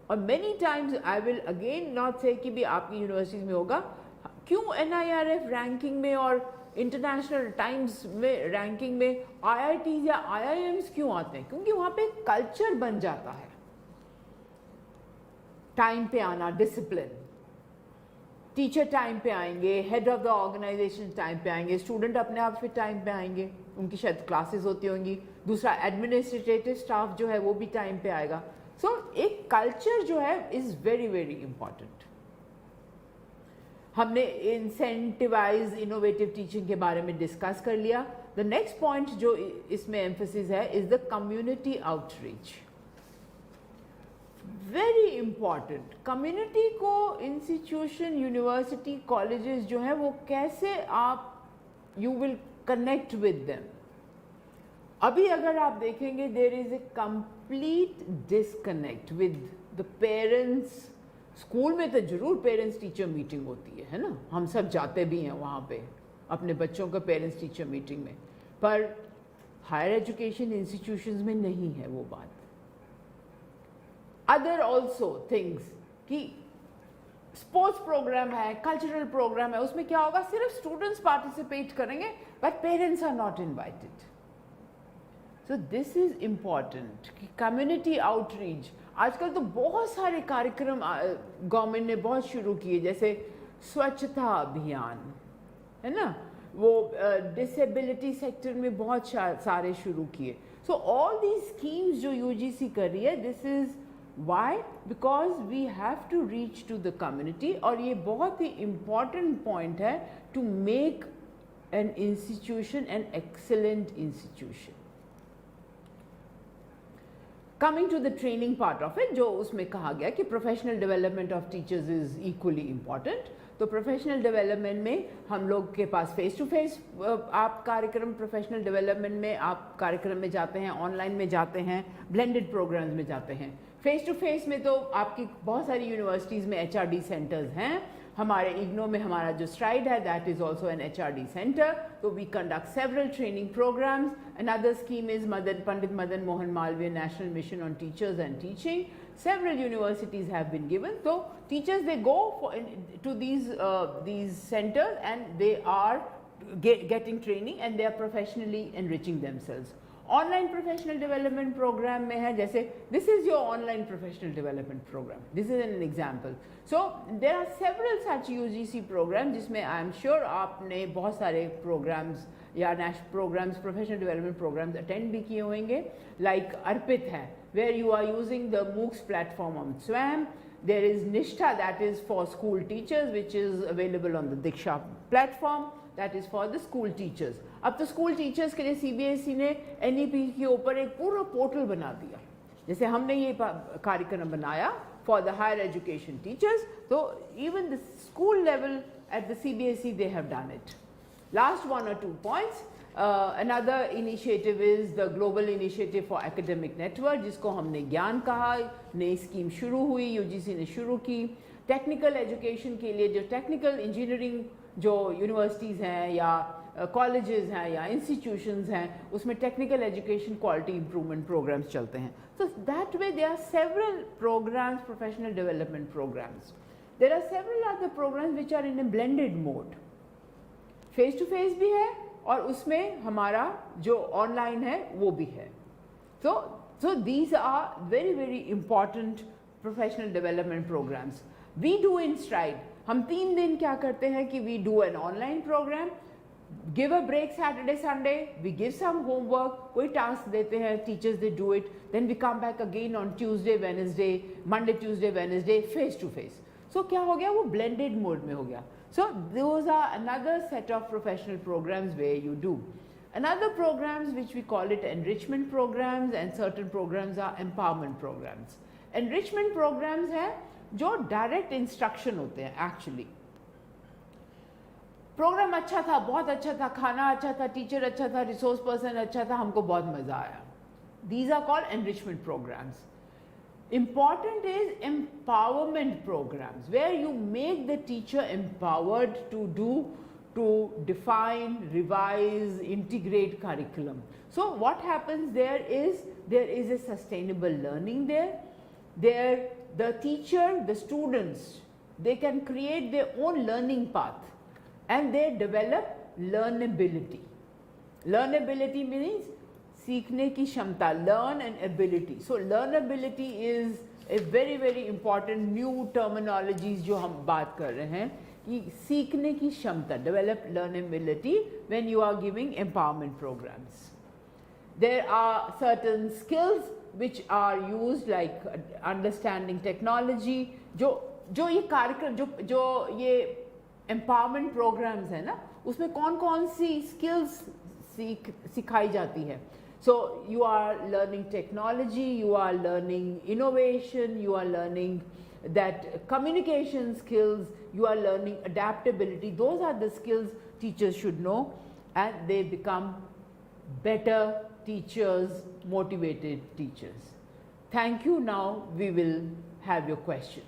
और many times I will again not say कि भी आपकी यूनिवर्सिटीज में होगा, क्यों NIRF रैंकिंग में और इंटरनेशनल टाइम्स में रैंकिंग में IITs या IIMs क्यों आते हैं? क्योंकि वहां पे कल्चर बन जाता है. टाइम पे आना, डिसिप्लिन, टीचर टाइम पे आएंगे, head of the organisation time पे आएंगे, स्टूडेंट अपने आप फिर टाइम पे आएंगे, उनकी शायद क्लासेस होती होंगी, दूसरा एडमिनिस्ट्रेटिव स्टाफ जो है वो भी टाइम पे आएगा. सो एक कल्चर जो है इज वेरी वेरी इंपॉर्टेंट. हमने इंसेंटिवाइज इनोवेटिव टीचिंग के बारे में डिस्कस कर लिया. द नेक्स्ट पॉइंट जो इसमें एम्फसिस है is the community outreach. Very important. Community को इंस्टीट्यूशन, यूनिवर्सिटी, कॉलेजेस जो है वो कैसे आप you will connect with them. अभी अगर आप देखेंगे there is a complete disconnect with the parents. School में तो जरूर पेरेंट्स टीचर मीटिंग होती है ना, हम सब जाते भी हैं वहाँ पे अपने बच्चों का पेरेंट्स टीचर मीटिंग में, पर हायर एजुकेशन इंस्टीट्यूशंस में नहीं है वो बात. अदर ऑल्सो थिंग्स कि स्पोर्ट्स प्रोग्राम है, कल्चरल प्रोग्राम है, उसमें क्या होगा, सिर्फ स्टूडेंट्स पार्टिसिपेट करेंगे but parents are not invited. So this is important कि कम्युनिटी आउटरीच. आजकल तो बहुत सारे कार्यक्रम गवर्नमेंट ने बहुत शुरू किए, जैसे स्वच्छता अभियान है ना, वो डिसेबिलिटी सेक्टर में बहुत सारे शुरू किए. सो ऑल दीज स्कीम्स जो यूजीसी कर रही है, this is why, because we have to reach to the community. और ये बहुत ही इम्पॉर्टेंट पॉइंट है to make an institution an excellent institution. Coming to the training part of it, जो उसमें कहा गया कि professional development of teachers is equally important. तो प्रोफेशनल डेवलपमेंट में हम लोग के पास फेस टू फेस आप कार्यक्रम, प्रोफेशनल डेवलपमेंट में आप कार्यक्रम में जाते हैं, ऑनलाइन में जाते हैं, ब्लेंडेड प्रोग्राम्स में जाते हैं. फेस टू फेस में तो आपकी बहुत सारी यूनिवर्सिटीज़ में HRD सेंटर्स हैं. हमारे IGNOU में हमारा जो स्ट्राइड है, that is also an HRD centre. तो we conduct several training programmes. Another scheme is Pandit Madan Mohan Malviya National Mission on Teachers and Teaching. Several universities have been given. So teachers, they go to these centers and they are getting training and they are professionally enriching themselves. Online professional development programme में है, जैसे this is your online professional development programme, this is an example. So there are several such UGC programme जिसमें I am sure आपने बहुत सारे programmes या national programmes, professional development programmes attend भी किए होंगे. लाइक अर्पित है, where you are using the MOOCs platform on Swayam. There is Nishtha, that is for school teachers, which is available on the Diksha platform, that is for the school teachers. अब तो school teachers के लिए CBSE ने NEP के ऊपर एक पूरा portal बना दिया. जैसे हमने ये कार्यक्रम बनाया for the higher education teachers, so even the school level at the CBSE they have done it. Last 1 or 2 points. Another initiative is the Global Initiative for Academic Network, जिसको हमने ज्ञान कहा. नई स्कीम शुरू हुई, UGC ने शुरू की. टेक्निकल एजुकेशन के लिए जो टेक्निकल इंजीनियरिंग जो यूनिवर्सिटीज़ हैं या कॉलेजेस हैं या इंस्टीट्यूशंस हैं, उसमें technical education quality improvement programmes चलते हैं. So that way there are several programmes, professional development programmes. There are several other programmes which are in a blended mode. Face to face भी है और उसमें हमारा जो ऑनलाइन है वो भी है. So these are very very important professional development programs. We do in Stride. हम 3 दिन क्या करते हैं कि we do an online program, give a break Saturday Sunday, we give some homework, कोई task देते हैं, teachers they do it, then we come back again on Tuesday Wednesday, Monday Tuesday Wednesday face to face. So क्या हो गया, वो blended mode में हो गया. So those are another set of professional programs where you do. Another programs which we call it enrichment programs, and certain programs are empowerment programs. Enrichment programs है जो direct instruction होते हैं. Actually programme अच्छा था, बहुत अच्छा था, खाना अच्छा था, टीचर अच्छा था, रिसोर्स पर्सन अच्छा था, हमको बहुत मजा आया. These are called enrichment programs. Important is empowerment programs, where you make the teacher empowered to define, revise, integrate curriculum. So what happens there is a sustainable learning there. The teacher, the students, they can create their own learning path and they develop learnability. Learnability means सीखने की क्षमता, learn and ability. So learnability is a very very important new terminologies जो हम बात कर रहे हैं कि सीखने की क्षमता, develop learnability when you are giving empowerment programs. There are certain skills which are used like understanding technology. जो ये कार्यक्रम जो ये empowerment programs है ना, उसमें कौन कौन सी skills सिखाई जाती है. So you are learning technology, you are learning innovation, you are learning that communication skills, you are learning adaptability. Those are the skills teachers should know, and they become better teachers, motivated teachers. Thank you. Now we will have your questions.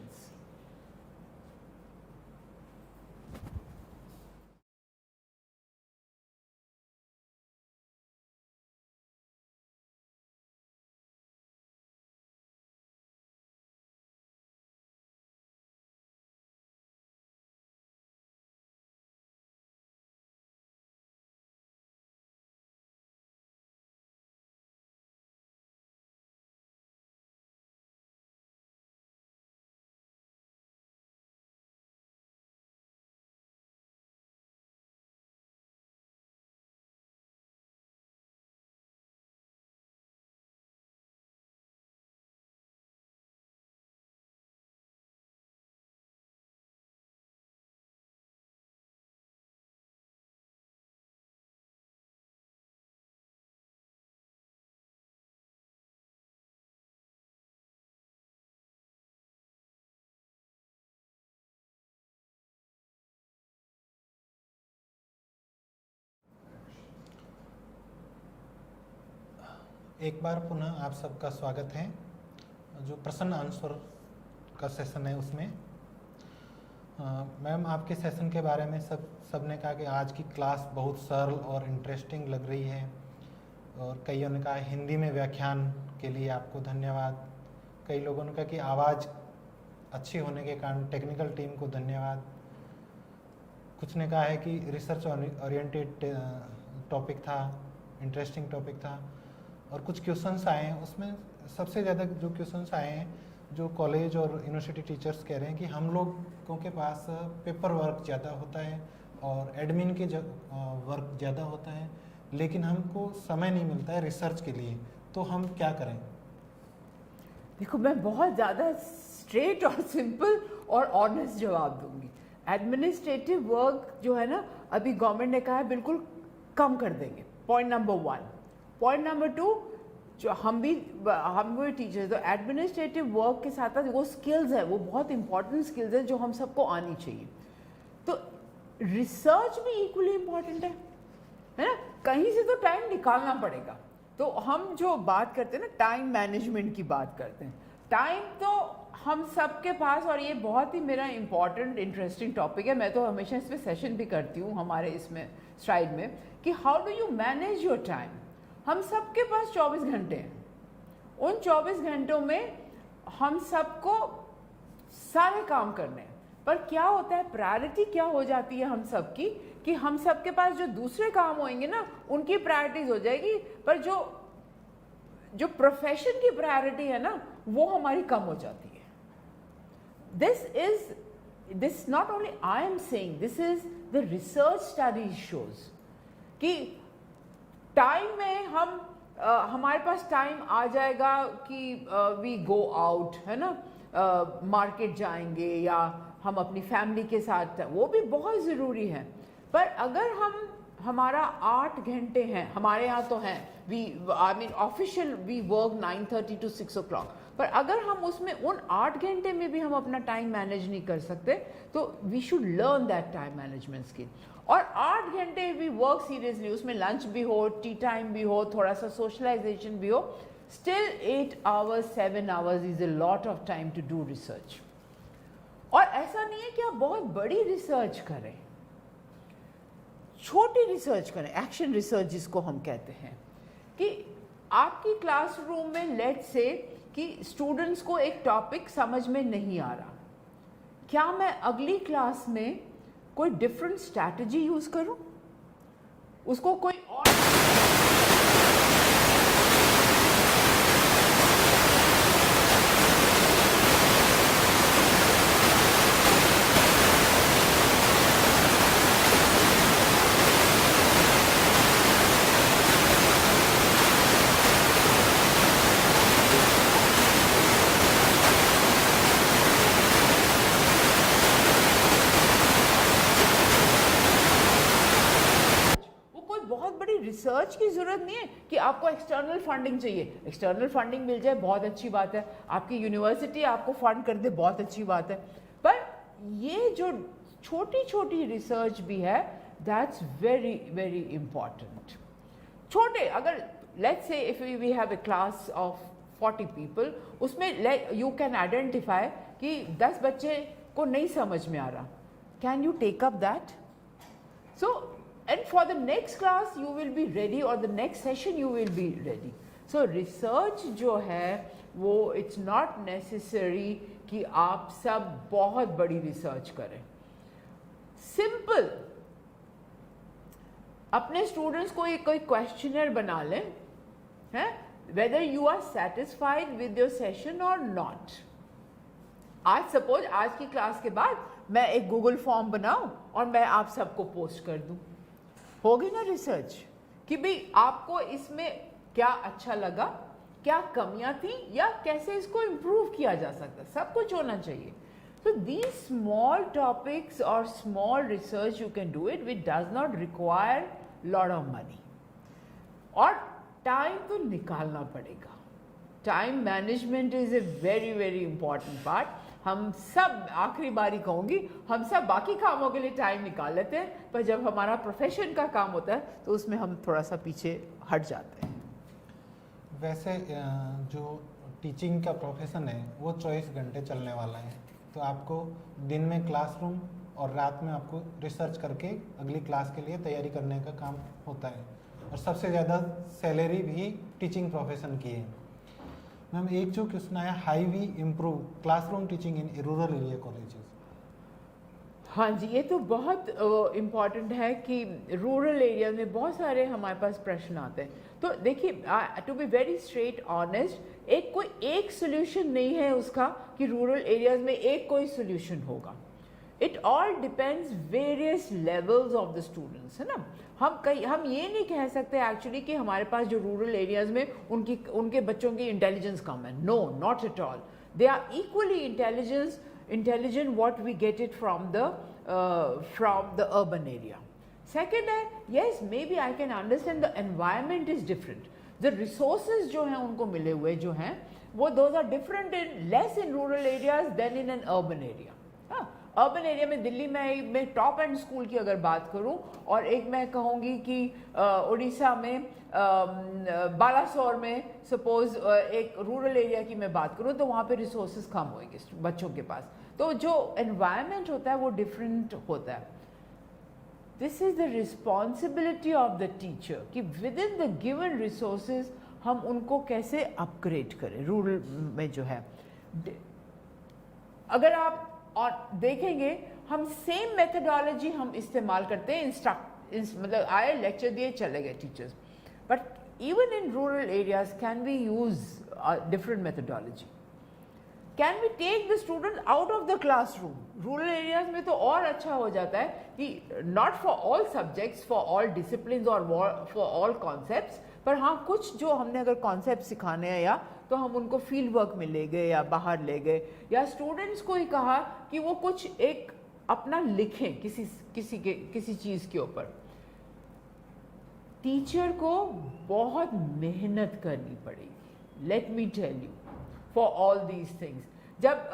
एक बार पुनः आप सबका स्वागत है। जो प्रश्न answer का session है उसमें मैम आपके सेशन के बारे में सबने कहा कि आज की क्लास बहुत सरल और इंटरेस्टिंग लग रही है, और कईयों ने कहा हिंदी में व्याख्यान के लिए आपको धन्यवाद। कई लोगों ने कहा कि आवाज़ अच्छी होने के कारण टेक्निकल टीम को धन्यवाद। कुछ ने कहा है कि रिसर्च ओरिएंटेड टॉपिक था, इंटरेस्टिंग टॉपिक था। और कुछ क्वेश्चंस आए हैं, उसमें सबसे ज़्यादा जो क्वेश्चंस आए हैं जो कॉलेज और यूनिवर्सिटी टीचर्स कह रहे हैं कि हम लोगों के पास पेपर वर्क ज़्यादा होता है और एडमिन के वर्क ज़्यादा होता है, लेकिन हमको समय नहीं मिलता है रिसर्च के लिए, तो हम क्या करें? देखो, मैं बहुत ज़्यादा स्ट्रेट और सिंपल और ऑनेस्ट जवाब दूंगी। एडमिनिस्ट्रेटिव वर्क जो है ना, अभी गवर्नमेंट ने कहा है बिल्कुल कम कर देंगे, पॉइंट नंबर 1। पॉइंट नंबर 2, जो हम भी टीचर्स, तो एडमिनिस्ट्रेटिव वर्क के साथ साथ वो स्किल्स है, वो बहुत इंपॉर्टेंट स्किल्स है जो हम सबको आनी चाहिए। तो रिसर्च भी इक्वली इम्पॉर्टेंट है ना, कहीं से तो टाइम निकालना पड़ेगा। तो हम जो बात करते हैं ना, टाइम मैनेजमेंट की बात करते हैं। टाइम तो हम सबके पास, और ये बहुत ही मेरा इंपॉर्टेंट इंटरेस्टिंग टॉपिक है, मैं तो हमेशा इस पर सेशन भी करती हूँ हमारे इसमें स्लाइड में, कि how do you manage your time. हम सबके पास 24 घंटे हैं। उन 24 घंटों में हम सबको सारे काम करने हैं, पर क्या होता है, प्रायोरिटी क्या हो जाती है हम सबकी, कि हम सबके पास जो दूसरे काम होंगे ना उनकी प्रायोरिटीज हो जाएगी, पर जो प्रोफेशन की प्रायोरिटी है ना वो हमारी कम हो जाती है। This not only I am saying, this is the research studies shows कि टाइम में हमारे पास टाइम आ जाएगा कि वी गो आउट, है ना, मार्केट जाएंगे या हम अपनी फैमिली के साथ, वो भी बहुत ज़रूरी है। पर अगर हमारा 8 घंटे हैं, हमारे यहाँ तो हैं, official we work 9:30 to 6 o'clock, पर अगर हम उसमें उन 8 घंटे में भी हम अपना टाइम मैनेज नहीं कर सकते, तो we should learn that time management skill. और 8 घंटे वी वर्क सीरियसली, उसमें लंच भी हो, टी टाइम भी हो, थोड़ा सा सोशलाइजेशन भी हो, still 8 hours 7 hours is a lot of time to do research. और ऐसा नहीं है कि आप बहुत बड़ी रिसर्च करें, छोटी रिसर्च करें, एक्शन रिसर्च जिसको हम कहते हैं, कि आपकी क्लासरूम में लेट्स से कि स्टूडेंट्स को एक टॉपिक समझ में नहीं आ रहा, क्या मैं अगली क्लास में कोई डिफरेंट स्ट्रैटेजी यूज करूं, उसको कोई और रिसर्च की जरूरत नहीं है कि आपको एक्सटर्नल फंडिंग चाहिए। एक्सटर्नल फंडिंग मिल जाए बहुत अच्छी बात है, आपकी यूनिवर्सिटी आपको फंड कर दे बहुत अच्छी बात है, पर ये जो छोटी छोटी रिसर्च भी है, दैट्स वेरी वेरी इंपॉर्टेंट। छोटे, अगर let's say if we have a class of 40 people, उसमें यू कैन आइडेंटिफाई कि 10 बच्चे को नहीं समझ में आ रहा, can you take up that? So and for the next class you will be ready, or the next session you will be ready. So research जो है वो it's not necessary कि आप सब बहुत बड़ी रिसर्च करें। सिंपल अपने स्टूडेंट्स को एक कोई क्वेश्चनर बना लें, है, whether you are satisfied with your session or not. आज सपोज आज की क्लास के बाद मैं एक गूगल फॉर्म बनाऊं और मैं आप सबको पोस्ट कर दूं, होगी ना रिसर्च कि भाई आपको इसमें क्या अच्छा लगा, क्या कमियां थी, या कैसे इसको इम्प्रूव किया जा सकता, सब कुछ होना चाहिए। So these small topics or small research you can do it, which does not require lot of money. और टाइम तो निकालना पड़ेगा। Time management is a very very important part. हम सब, आखिरी बारी कहूँगी, हम सब बाकी कामों के लिए टाइम निकाल लेते हैं, पर जब हमारा प्रोफेशन का काम होता है तो उसमें हम थोड़ा सा पीछे हट जाते हैं। वैसे जो टीचिंग का प्रोफेशन है वो 24 घंटे चलने वाला है, तो आपको दिन में क्लासरूम और रात में आपको रिसर्च करके अगली क्लास के लिए तैयारी करने का काम होता है, और सबसे ज़्यादा सैलरी भी टीचिंग प्रोफेशन की है। मैम एक जो क्वेश्चन आया, how we improve classroom teaching in rural area colleges. हाँ जी, ये तो बहुत इम्पॉर्टेंट है कि रूरल एरिया में बहुत सारे हमारे पास प्रश्न आते हैं। तो देखिए, to be very straight honest, कोई एक सोल्यूशन नहीं है उसका कि रूरल एरियाज में एक कोई सोल्यूशन होगा। It all depends various levels of the students, है ना। हम ये नहीं कह सकते एक्चुअली कि हमारे पास जो रूरल एरियाज में उनके बच्चों की इंटेलिजेंस कम है। No, not at all, they are equally intelligent what we get it from the urban area. Second है, yes, maybe I can understand the environment is different. The resources जो हैं उनको मिले हुए जो हैं वो those are different less in rural areas than in an urban area. हाँ, अर्बन एरिया में दिल्ली में मैं टॉप एंड स्कूल की अगर बात करूं, और एक मैं कहूँगी कि उड़ीसा में बालासोर में सपोज एक रूरल एरिया की मैं बात करूं, तो वहाँ पे रिसोर्सेज कम होंगे बच्चों के पास, तो जो एनवायरनमेंट होता है वो डिफरेंट होता है। This is the responsibility of the teacher कि within the given resources हम उनको कैसे अपग्रेड करें। रूरल में जो है, अगर आप और देखेंगे हम सेम मेथडोलॉजी हम इस्तेमाल करते हैं मतलब आए लेक्चर दिए चले गए teachers, but even in rural areas can we use different methodology. Can we take the student out of the classroom? Rural areas में तो और अच्छा हो जाता है कि not for all subjects, for all discipline और फॉर ऑल कॉन्सेप्ट्स, पर हाँ कुछ जो हमने अगर कॉन्सेप्ट सिखाने हैं या तो हम उनको फील्ड वर्क में ले गए या बाहर ले गए, या स्टूडेंट्स को ही कहा कि वो कुछ एक अपना लिखें किसी चीज़ के ऊपर। टीचर को बहुत मेहनत करनी पड़ेगी, let me tell you, for all these things. जब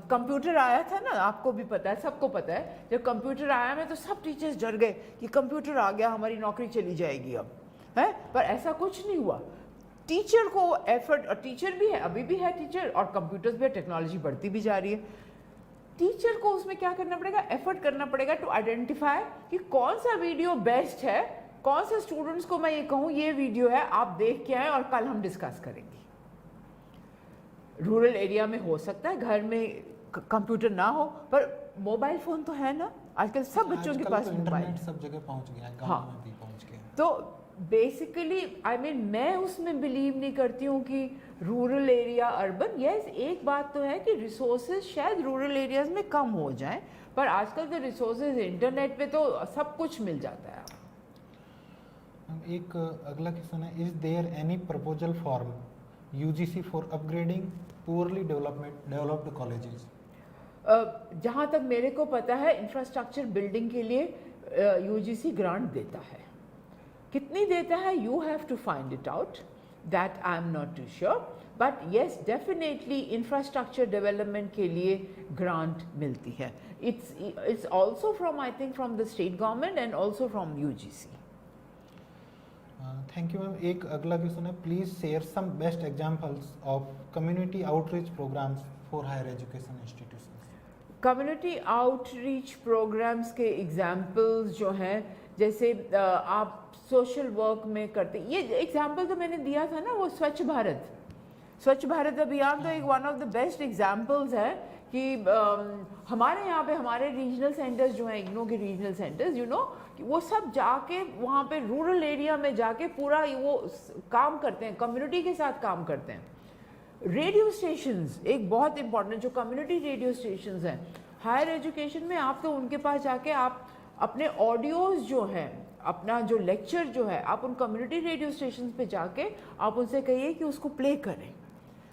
कंप्यूटर आया था ना, आपको भी पता है, सबको पता है, जब कंप्यूटर आया में तो सब टीचर्स डर गए कि कंप्यूटर आ गया, हमारी नौकरी चली जाएगी अब, है। पर ऐसा कुछ नहीं हुआ। टीचर को एफर्ट, और टीचर भी है, अभी भी है टीचर, और कंप्यूटर्स भी है, टेक्नोलॉजी बढ़ती भी जा रही है। टीचर को उसमें क्या करना पड़ेगा? एफर्ट करना पड़ेगा टू आइडेंटिफाई कि कौन सा वीडियो बेस्ट है, कौन सा स्टूडेंट्स को मैं ये कहूँ ये वीडियो है, आप देख के आए और कल हम डिस्कस करेंगे। रूरल एरिया में हो सकता है घर में कंप्यूटर ना हो, पर मोबाइल फोन तो है ना आजकल, सब बच्चों के पास मोबाइल, सब जगह पहुंच गया, गांव में भी पहुंच गया। तो बेसिकली मैं उसमें बिलीव नहीं करती हूँ कि रूरल एरिया अर्बन। यस, एक बात तो है कि रिसोर्सेज शायद रूरल एरियाज में कम हो जाएं, पर आजकल तो रिसोर्सेज इंटरनेट पे तो सब कुछ मिल जाता है। एक अगला क्वेश्चन है, is there any proposal from UGC for upgrading poorly developed colleges? जहाँ तक मेरे को पता है इंफ्रास्ट्रक्चर बिल्डिंग के लिए यूजीसी ग्रांट देता है। कितनी देता है, you have to find it out, that I am not too sure, but yes definitely infrastructure development के लिए ग्रांट मिलती है। It's also from, I think, from the state government and also from UGC. Thank you ma'am. एक अगला question है, please share some best examples of community outreach programmes for higher education institutions. Community outreach programmes के examples जो हैं, जैसे आप social work में करते, ये एग्जाम्पल तो मैंने दिया था ना, वो स्वच्छ भारत अभियान तो एक one of the best examples है कि हमारे यहाँ पे हमारे रीजनल सेंटर्स जो हैं, इग्नू के रीजनल सेंटर्स, यू नो, वो सब जाके वहाँ पे रूरल एरिया में जाके पूरा वो काम करते हैं, कम्युनिटी के साथ काम करते हैं। रेडियो स्टेशंस एक बहुत इंपॉर्टेंट, जो कम्युनिटी रेडियो स्टेशंस हैं हायर एजुकेशन में, आप तो उनके पास जाके आप अपने ऑडियोज जो हैं, अपना जो लेक्चर जो है, आप उन कम्युनिटी रेडियो स्टेशन पे जाके आप उनसे कहिए कि उसको प्ले करें।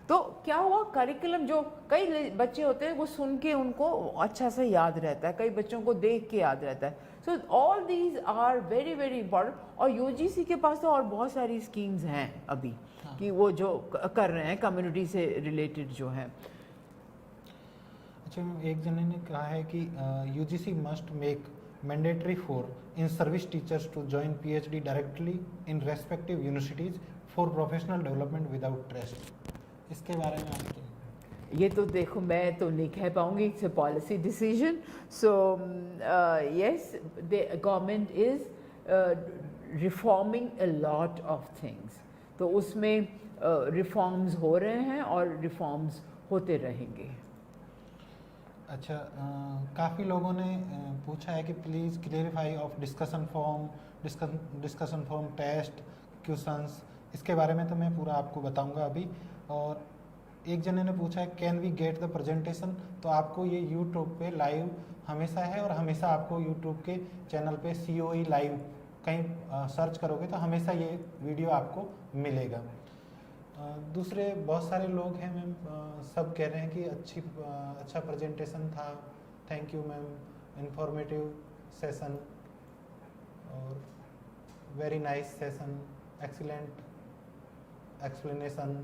तो क्या हुआ, करिकुलम जो कई बच्चे होते हैं वो सुन के उनको अच्छा से याद रहता है, कई बच्चों को देख के याद रहता है। So all these are very very important. और यूजीसी के पास तो और बहुत सारी स्कीम्स हैं अभी, हाँ, कि वो जो कर रहे हैं कम्युनिटी से रिलेटेड जो है। अच्छा, एक जने ने कहा है कि UGC must make mandatory for in service teachers to join PhD directly in respective universities for professional development without trust, इसके बारे में आप क्या? ये तो देखो मैं तो नहीं कह पाऊँगी, it's a policy decision. So yes, the government is reforming a lot of things. तो उसमें रिफॉर्म्स हो रहे हैं और रिफॉर्म्स होते रहेंगे. अच्छा, काफ़ी लोगों ने पूछा है कि please clarify of discussion forum test questions, इसके बारे में तो मैं पूरा आपको बताऊंगा अभी. और एक जने ने पूछा है can we get the presentation, तो आपको ये यूट्यूब पे लाइव हमेशा है और हमेशा आपको यूट्यूब के चैनल पे COE लाइव कहीं सर्च करोगे तो हमेशा ये वीडियो आपको मिलेगा. दूसरे बहुत सारे लोग हैं मैम, सब कह रहे हैं कि अच्छा प्रेजेंटेशन था, thank you ma'am, informative session और very nice session, excellent explanation.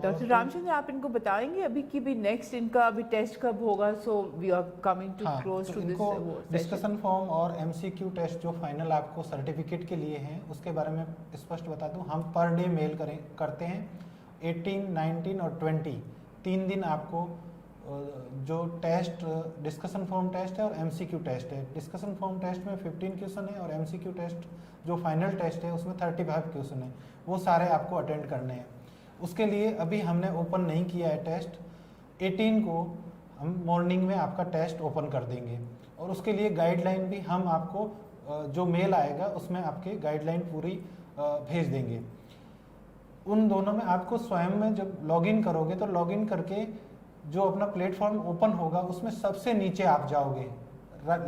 Doctor Ramchandra, आप इनको बताएंगे अभी कि भी नेक्स्ट इनका अभी टेस्ट कब होगा? So we are coming to close to this. Discussion forum और MCQ टेस्ट जो फाइनल आपको सर्टिफिकेट के लिए हैं उसके बारे में स्पष्ट बता दूं, हम पर डे मेल करते हैं 18, 19 और 20, 3 दिन आपको जो टेस्ट डिस्कशन फॉर्म टेस्ट है और MCQ टेस्ट है. डिस्कशन फॉर्म टेस्ट में 15 क्वेश्चन है और MCQ टेस्ट जो फाइनल टेस्ट है उसमें 35 क्वेश्चन है, वो सारे आपको अटेंड करने हैं. उसके लिए अभी हमने ओपन नहीं किया है टेस्ट. 18 को हम मॉर्निंग में आपका टेस्ट ओपन कर देंगे और उसके लिए गाइडलाइन भी हम आपको जो मेल आएगा उसमें आपके गाइडलाइन पूरी भेज देंगे. उन दोनों में आपको स्वयं में जब लॉगिन करोगे तो लॉगिन करके जो अपना प्लेटफॉर्म ओपन होगा उसमें सबसे नीचे आप जाओगे,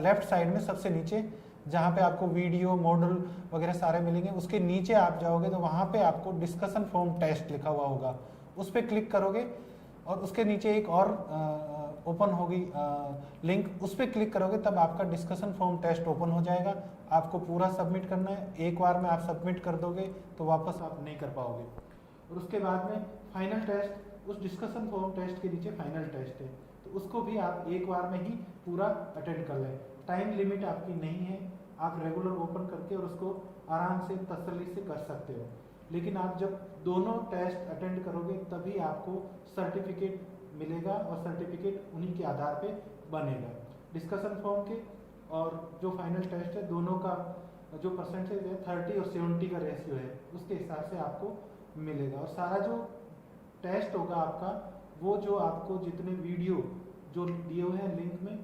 लेफ्ट साइड में सबसे नीचे जहाँ पे आपको वीडियो मॉडल वगैरह सारे मिलेंगे, उसके नीचे आप जाओगे तो वहाँ पे आपको डिस्कशन फॉर्म टेस्ट लिखा हुआ होगा, उस पर क्लिक करोगे और उसके नीचे एक और ओपन होगी लिंक, उस पर क्लिक करोगे तब आपका डिस्कशन फॉर्म टेस्ट ओपन हो जाएगा. आपको पूरा सबमिट करना है, एक बार में आप सबमिट कर दोगे तो वापस आप नहीं कर पाओगे. और उसके बाद में फाइनल टेस्ट, उस डिस्कशन फॉर्म टेस्ट के नीचे फाइनल टेस्ट है, तो उसको भी आप एक बार में ही पूरा अटेंड कर लें. टाइम लिमिट आपकी नहीं है, आप रेगुलर ओपन करके और उसको आराम से तसल्ली से कर सकते हो. लेकिन आप जब दोनों टेस्ट अटेंड करोगे तभी आपको सर्टिफिकेट मिलेगा और सर्टिफिकेट उन्हीं के आधार पे बनेगा. डिस्कशन फॉर्म के और जो फाइनल टेस्ट है दोनों का जो परसेंटेज है 30 और 70 का रेशियो है, उसके हिसाब से आपको मिलेगा. और सारा जो टेस्ट होगा आपका, वो जो आपको जितने वीडियो जो दिए हुए हैं लिंक में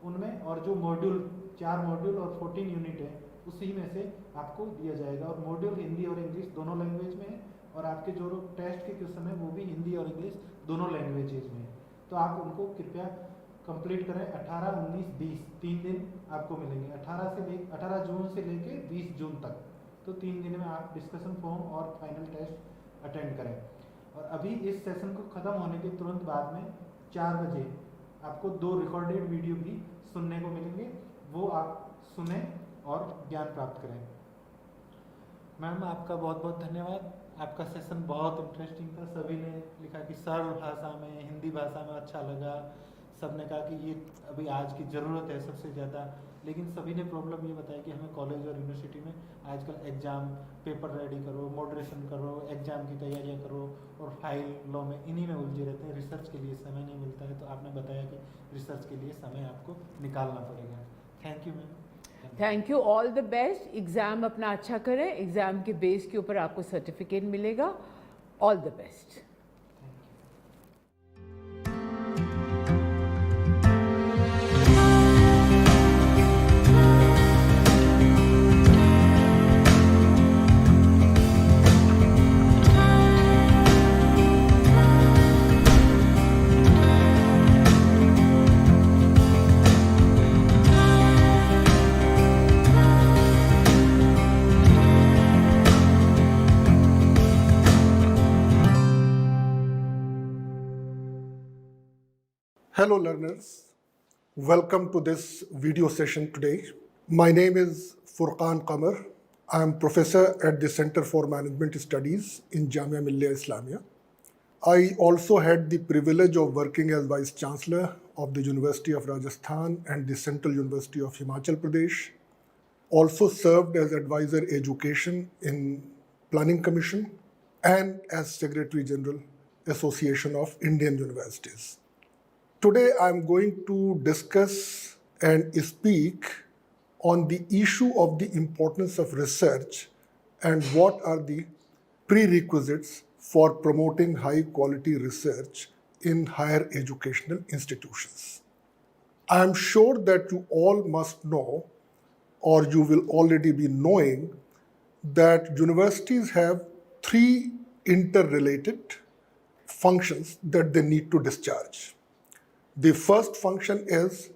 उनमें, और जो मॉड्यूल 4 मॉड्यूल और 14 यूनिट है उसी में से आपको दिया जाएगा. और मॉड्यूल हिंदी और इंग्लिश दोनों लैंग्वेज में है और आपके जो टेस्ट के क्वेश्चन है वो भी हिंदी और इंग्लिश दोनों लैंग्वेजेज में है. तो आप उनको कृपया कंप्लीट करें. 18, 19, 20 3 दिन आपको मिलेंगे, 18 जून से लेके 20 जून तक. तो 3 दिन में आप डिस्कशन फॉर्म और फाइनल टेस्ट अटेंड करें. और अभी इस सेशन को ख़त्म होने के तुरंत बाद में 4 बजे आपको 2 रिकॉर्डेड वीडियो भी सुनने को मिलेंगे, वो आप सुने और ज्ञान प्राप्त करें. मैम आपका बहुत बहुत धन्यवाद. आपका सेशन बहुत इंटरेस्टिंग था. सभी ने लिखा कि सरल भाषा में, हिंदी भाषा में अच्छा लगा. सब ने कहा कि ये अभी आज की ज़रूरत है सबसे ज़्यादा. लेकिन सभी ने प्रॉब्लम ये बताई कि हमें कॉलेज और यूनिवर्सिटी में आजकल एग्ज़ाम पेपर रेडी करो, मॉडरेशन करो, एग्ज़ाम की तैयारियां करो और फाइल लॉ में इन्हीं में उलझे रहते हैं. रिसर्च के लिए समय नहीं मिलता है. तो आपने बताया कि रिसर्च के लिए समय आपको निकालना पड़ेगा. Thank you ma'am. Thank you, all the best. Exam अपना अच्छा करें, एग्ज़ाम के बेस के ऊपर आपको सर्टिफिकेट मिलेगा. All the best. Hello learners, welcome to this video session today. My name is Furqan Qamar. I am professor at the Center for Management Studies in Jamia Millia Islamia. I also had the privilege of working as Vice Chancellor of the University of Rajasthan and the Central University of Himachal Pradesh. also served as advisor education in Planning Commission and as Secretary General, Association of Indian Universities. Today, I'm going to discuss and speak on the issue of the importance of research and what are the prerequisites for promoting high quality research in higher educational institutions. I am sure that you all must know, or you will already be knowing, that universities have three interrelated functions that they need to discharge. The first function is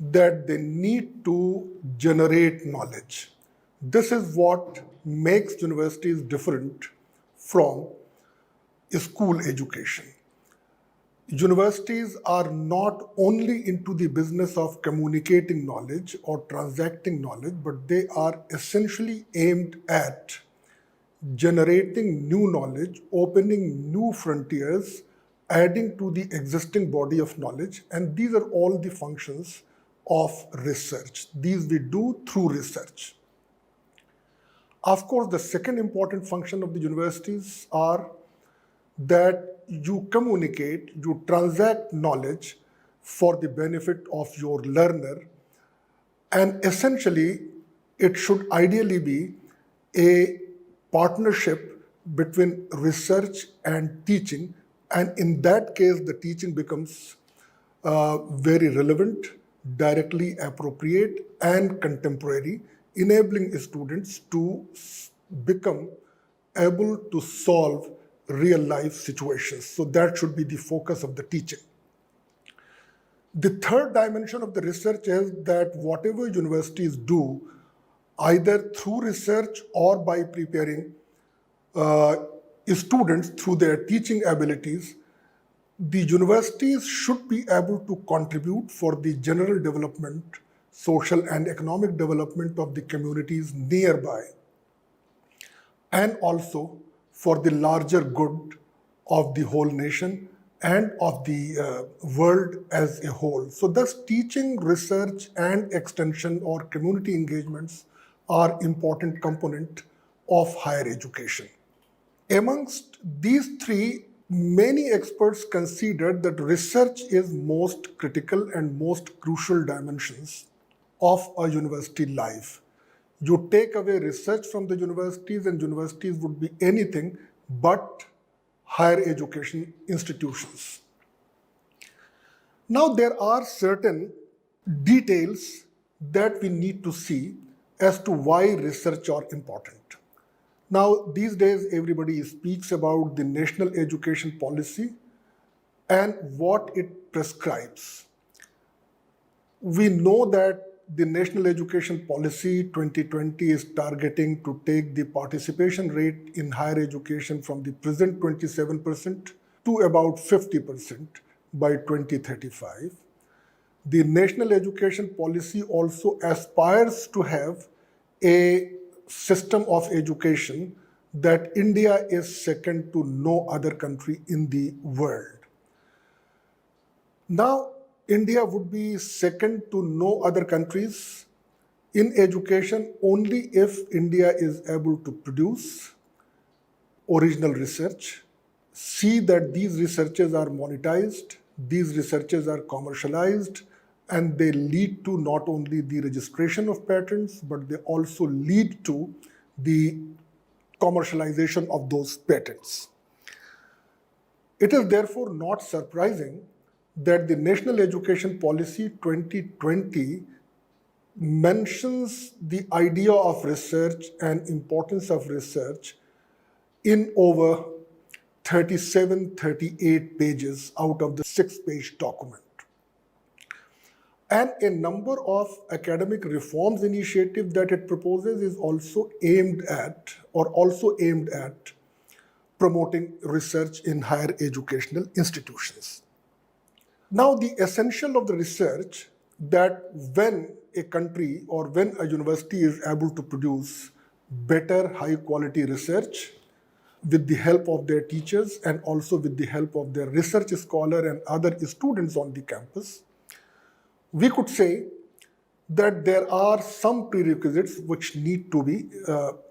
that they need to generate knowledge. This is what makes universities different from school education. Universities are not only into the business of communicating knowledge or transacting knowledge, but they are essentially aimed at generating new knowledge, opening new frontiers, adding to the existing body of knowledge, and these are all the functions of research. These we do through research. Of course, the second important function of the universities are that you communicate, you transact knowledge for the benefit of your learner, and essentially it should ideally be a partnership between research and teaching, and in that case the teaching becomes very relevant, directly appropriate and contemporary, enabling students to become able to solve real life situations. So that should be the focus of the teaching. The third dimension of the research is that whatever universities do, either through research or by preparing students through their teaching abilities, the universities should be able to contribute for the general development, social and economic development of the communities nearby, and also for the larger good of the whole nation and of the world as a whole. So thus teaching, research and extension or community engagements are important component of higher education. Amongst these three, many experts consider that research is most critical and most crucial dimensions of a university life. You take away research from the universities and universities would be anything but higher education institutions. Now there are certain details that we need to see as to why research are important. Now these days everybody speaks about the national education policy and what it prescribes. We know that the National Education Policy 2020 is targeting to take the participation rate in higher education from the present 27% to about 50% by 2035. The National Education Policy also aspires to have a system of education that India is second to no other country in the world. Now, India would be second to no other countries in education only if India is able to produce original research, see that these researches are monetized, these researches are commercialized, and they lead to not only the registration of patents, but they also lead to the commercialization of those patents. It is therefore not surprising that the National Education Policy 2020 mentions the idea of research and importance of research in over 38 pages out of the 6-page document. And a number of academic reforms initiatives that it proposes is also aimed at promoting research in higher educational institutions. Now, the essential of the research that when a country or when a university is able to produce better high quality research with the help of their teachers and also with the help of their research scholar and other students on the campus, we could say that there are some prerequisites which need to be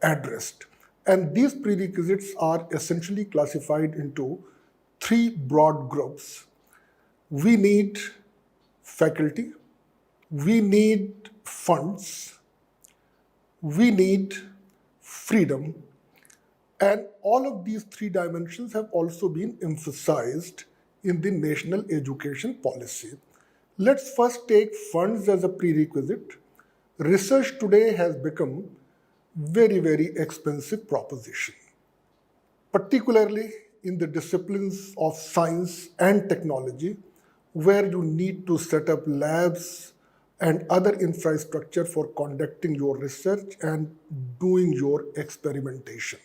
addressed. And these prerequisites are essentially classified into three broad groups. We need faculty, we need funds, we need freedom, and all of these three dimensions have also been emphasized in the national education policy. Let's first take funds as a prerequisite. Research today has become very, very expensive proposition, particularly in the disciplines of science and technology, where you need to set up labs and other infrastructure for conducting your research and doing your experimentation.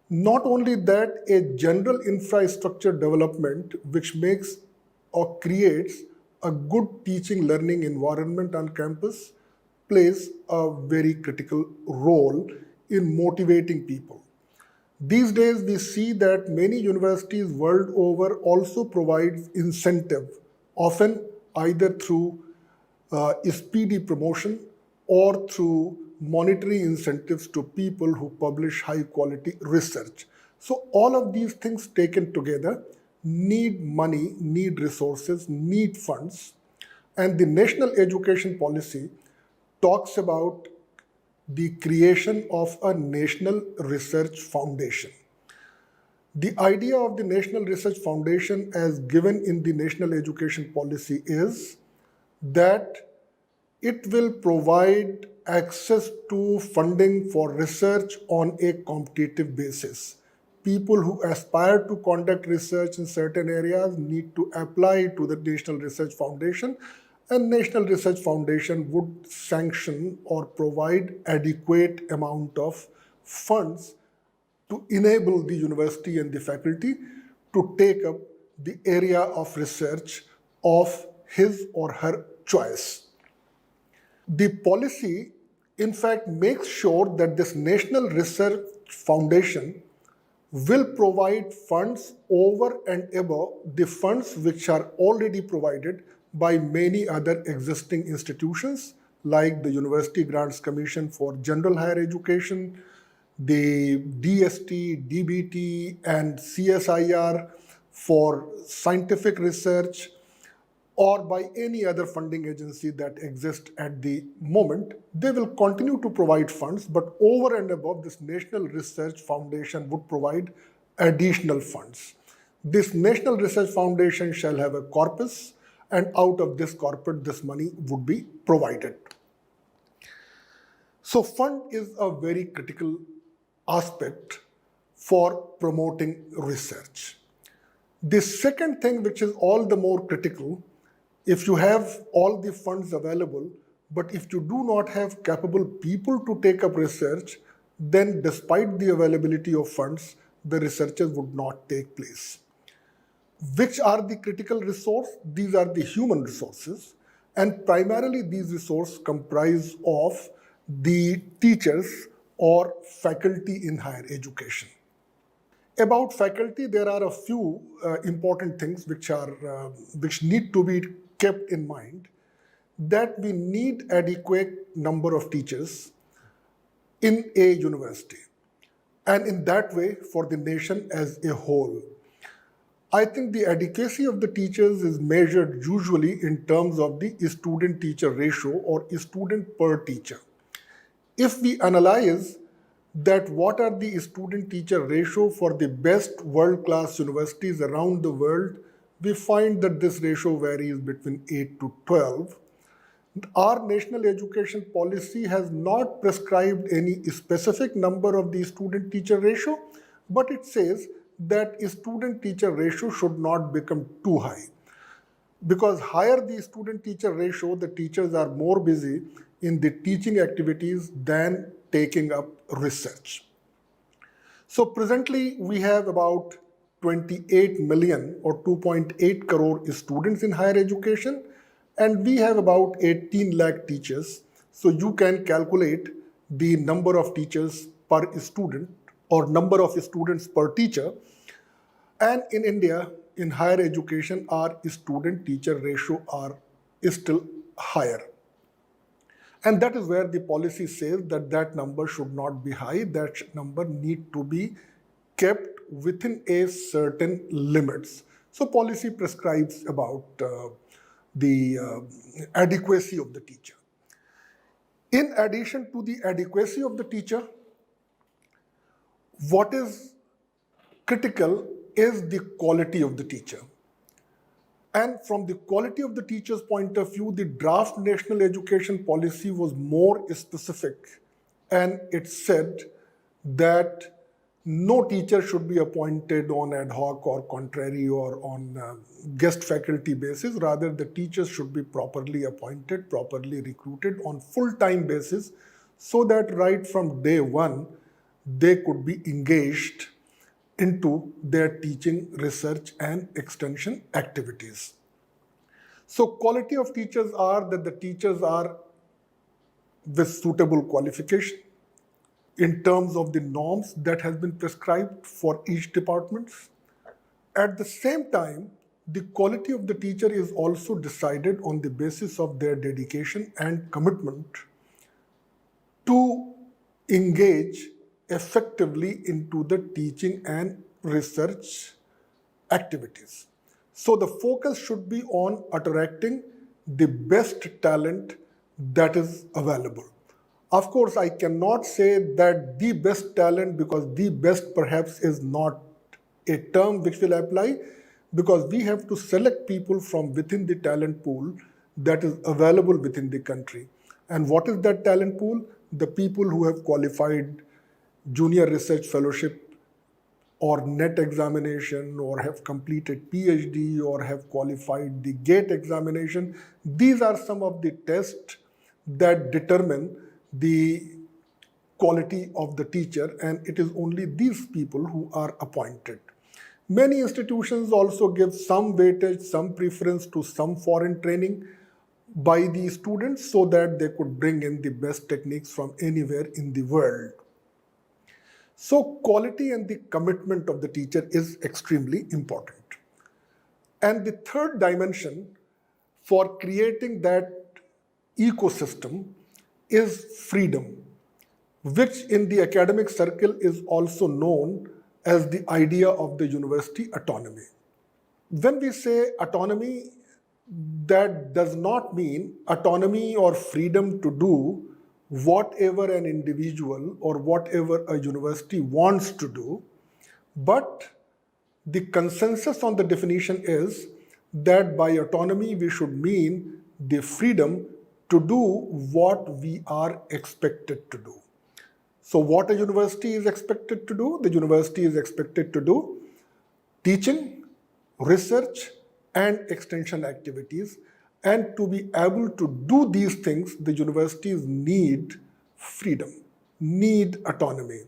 Not only that, a general infrastructure development which makes or creates a good teaching learning environment on campus plays a very critical role in motivating people. These days, we see that many universities world over also provide incentive, often either through speedy promotion or through monetary incentives to people who publish high quality research. So all of these things taken together need money, need resources, need funds. And the national education policy talks about the creation of a national research foundation. The idea of the National Research Foundation as given in the national education policy is that it will provide access to funding for research on a competitive basis. People who aspire to conduct research in certain areas need to apply to the National Research Foundation, and National Research Foundation would sanction or provide adequate amount of funds to enable the university and the faculty to take up the area of research of his or her choice. The policy, in fact, makes sure that this National Research Foundation will provide funds over and above the funds which are already provided by many other existing institutions like the University Grants Commission for General Higher Education, the DST, DBT, and CSIR for scientific research, or by any other funding agency that exists at the moment. They will continue to provide funds, but over and above, this National Research Foundation would provide additional funds. This National Research Foundation shall have a corpus, and out of this corpus, this money would be provided. So fund is a very critical aspect for promoting research. The second thing, which is all the more critical, if you have all the funds available, but if you do not have capable people to take up research, then despite the availability of funds, the researches would not take place. Which are the critical resources? These are the human resources, and primarily these resources comprise of the teachers or faculty in higher education. About faculty, there are a few important things which need to be kept in mind, that we need adequate number of teachers in a university, and in that way for the nation as a whole. I think the adequacy of the teachers is measured usually in terms of the student-teacher ratio or student per teacher. If we analyze that what are the student-teacher ratio for the best world-class universities around the world, we find that this ratio varies between 8 to 12. Our national education policy has not prescribed any specific number of the student-teacher ratio, but it says that student-teacher ratio should not become too high. Because higher the student-teacher ratio, the teachers are more busy in the teaching activities than taking up research. So presently, we have about 28 million or 2.8 crore students in higher education, and we have about 18 lakh teachers. So you can calculate the number of teachers per student or number of students per teacher. And in India, in higher education, our student-teacher ratio is still higher. And that is where the policy says that that number should not be high, that number need to be kept within a certain limits. So policy prescribes about the adequacy of the teacher. In addition to the adequacy of the teacher, what is critical is the quality of the teacher. And from the quality of the teacher's point of view, the draft national education policy was more specific, and it said that no teacher should be appointed on ad hoc or contrary or on guest faculty basis. Rather, the teachers should be properly appointed, properly recruited on full-time basis, so that right from day one, they could be engaged into their teaching, research, and extension activities. So quality of teachers are that the teachers are with suitable qualification in terms of the norms that has been prescribed for each department. At the same time, the quality of the teacher is also decided on the basis of their dedication and commitment to engage effectively into the teaching and research activities. So the focus should be on attracting the best talent that is available. Of course, I cannot say that the best talent, because the best perhaps is not a term which will apply, because we have to select people from within the talent pool that is available within the country. And what is that talent pool? The people who have qualified junior research fellowship or NET examination, or have completed PhD, or have qualified the GATE examination. These are some of the tests that determine the quality of the teacher, and it is only these people who are appointed. Many institutions also give some weightage, some preference to some foreign training by the students so that they could bring in the best techniques from anywhere in the world. So quality and the commitment of the teacher is extremely important. And the third dimension for creating that ecosystem is freedom, which in the academic circle is also known as the idea of the university autonomy. When we say autonomy, that does not mean autonomy or freedom to do whatever an individual or whatever a university wants to do, but the consensus on the definition is that by autonomy we should mean the freedom to do what we are expected to do. So what a university is expected to do? The university is expected to do teaching, research, and extension activities. And to be able to do these things, the universities need freedom, need autonomy.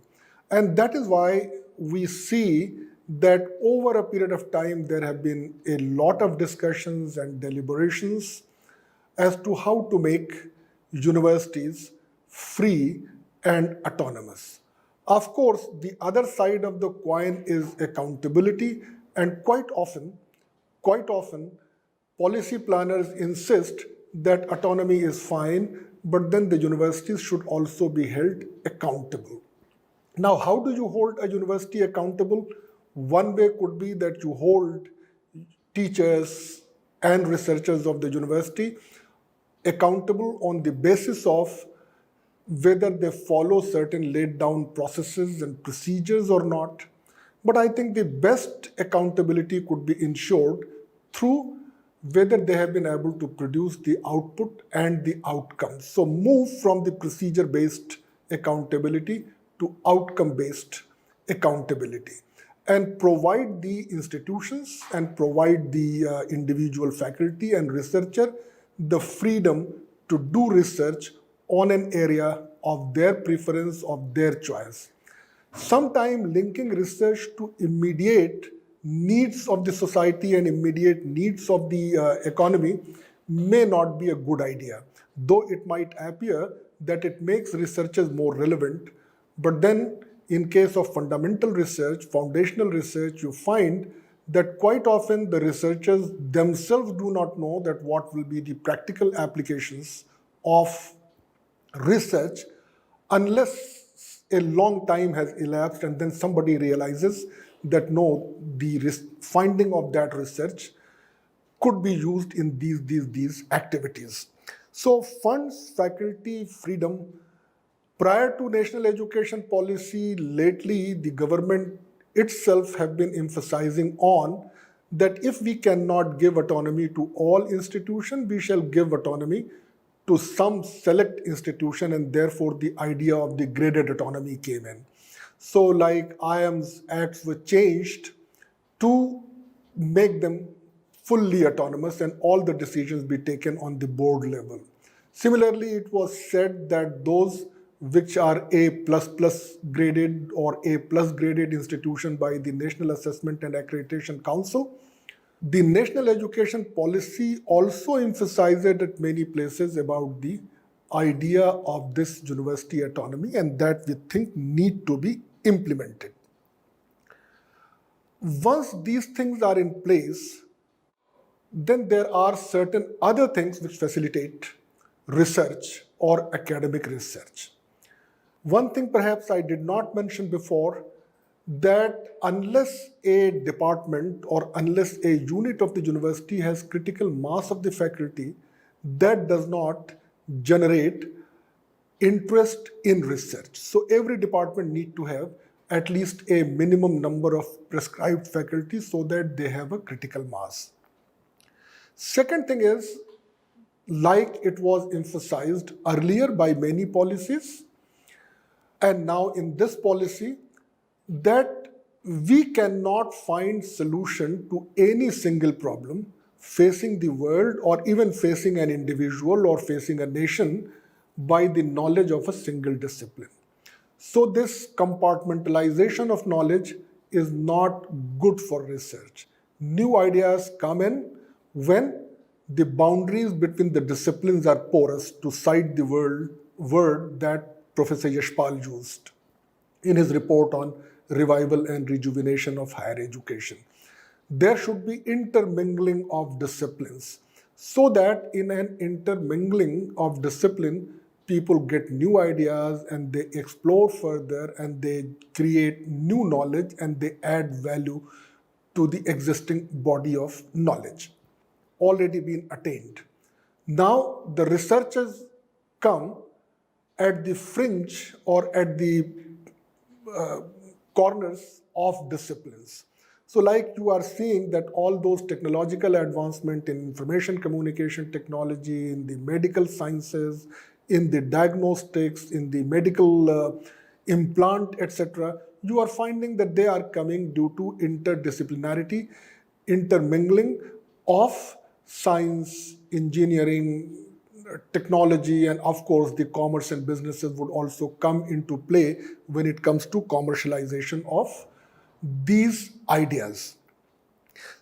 And that is why we see that over a period of time, there have been a lot of discussions and deliberations as to how to make universities free and autonomous. Of course, the other side of the coin is accountability, and quite often, policy planners insist that autonomy is fine, but then the universities should also be held accountable. Now, how do you hold a university accountable? One way could be that you hold teachers and researchers of the university accountable on the basis of whether they follow certain laid down processes and procedures or not. But I think the best accountability could be ensured through whether they have been able to produce the output and the outcomes. So move from the procedure-based accountability to outcome-based accountability, and provide the institutions and provide the individual faculty and researcher the freedom to do research on an area of their preference, of their choice. Sometimes linking research to immediate needs of the society and immediate needs of the economy may not be a good idea, though it might appear that it makes researchers more relevant. But then in case of fundamental research, foundational research, you find that quite often the researchers themselves do not know that what will be the practical applications of research unless a long time has elapsed and then somebody realizes that no, the finding of that research could be used in these activities. So funds, faculty, freedom. Prior to national education policy, lately the government itself have been emphasizing on that if we cannot give autonomy to all institutions, we shall give autonomy to some select institution, and therefore the idea of the graded autonomy came in. So like IIM's acts were changed to make them fully autonomous and all the decisions be taken on the board level. Similarly, it was said that those which are A++ graded or A+ graded institution by the National Assessment and Accreditation Council, the national education policy also emphasized at many places about the idea of this university autonomy, and that we think need to be implemented. Once these things are in place, then there are certain other things which facilitate research or academic research. One thing perhaps I did not mention before, that unless a department or unless a unit of the university has critical mass of the faculty, that does not generate interest in research. So every department need to have at least a minimum number of prescribed faculty so that they have a critical mass. Second thing is, like it was emphasized earlier by many policies, and now in this policy, that we cannot find solution to any single problem facing the world or even facing an individual or facing a nation by the knowledge of a single discipline. So this compartmentalization of knowledge is not good for research. New ideas come in when the boundaries between the disciplines are porous, to cite the word that Professor Yashpal used in his report on revival and rejuvenation of higher education. There should be intermingling of disciplines so that in an intermingling of discipline, people get new ideas and they explore further and they create new knowledge and they add value to the existing body of knowledge already been attained. Now the researchers come at the fringe or at the corners of disciplines. So like you are seeing that all those technological advancement in information communication technology, in the medical sciences, in the diagnostics, in the medical implant, etc., you are finding that they are coming due to interdisciplinarity, intermingling of science, engineering, technology, and of course the commerce and businesses would also come into play when it comes to commercialization of these ideas.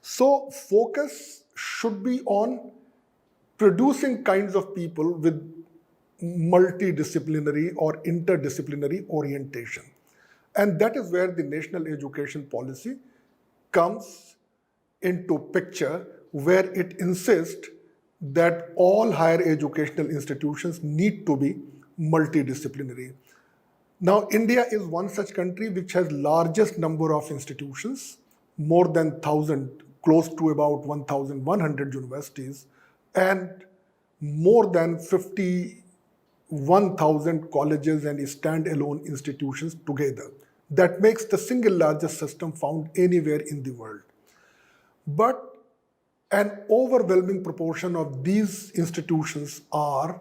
So focus should be on producing kinds of people with multidisciplinary or interdisciplinary orientation. And that is where the national education policy comes into picture, where it insists that all higher educational institutions need to be multidisciplinary. Now, India is one such country which has largest number of institutions, more than 1,000, close to about 1,100 universities, and more than 51,000 colleges and standalone institutions together. That makes the single largest system found anywhere in the world. But an overwhelming proportion of these institutions are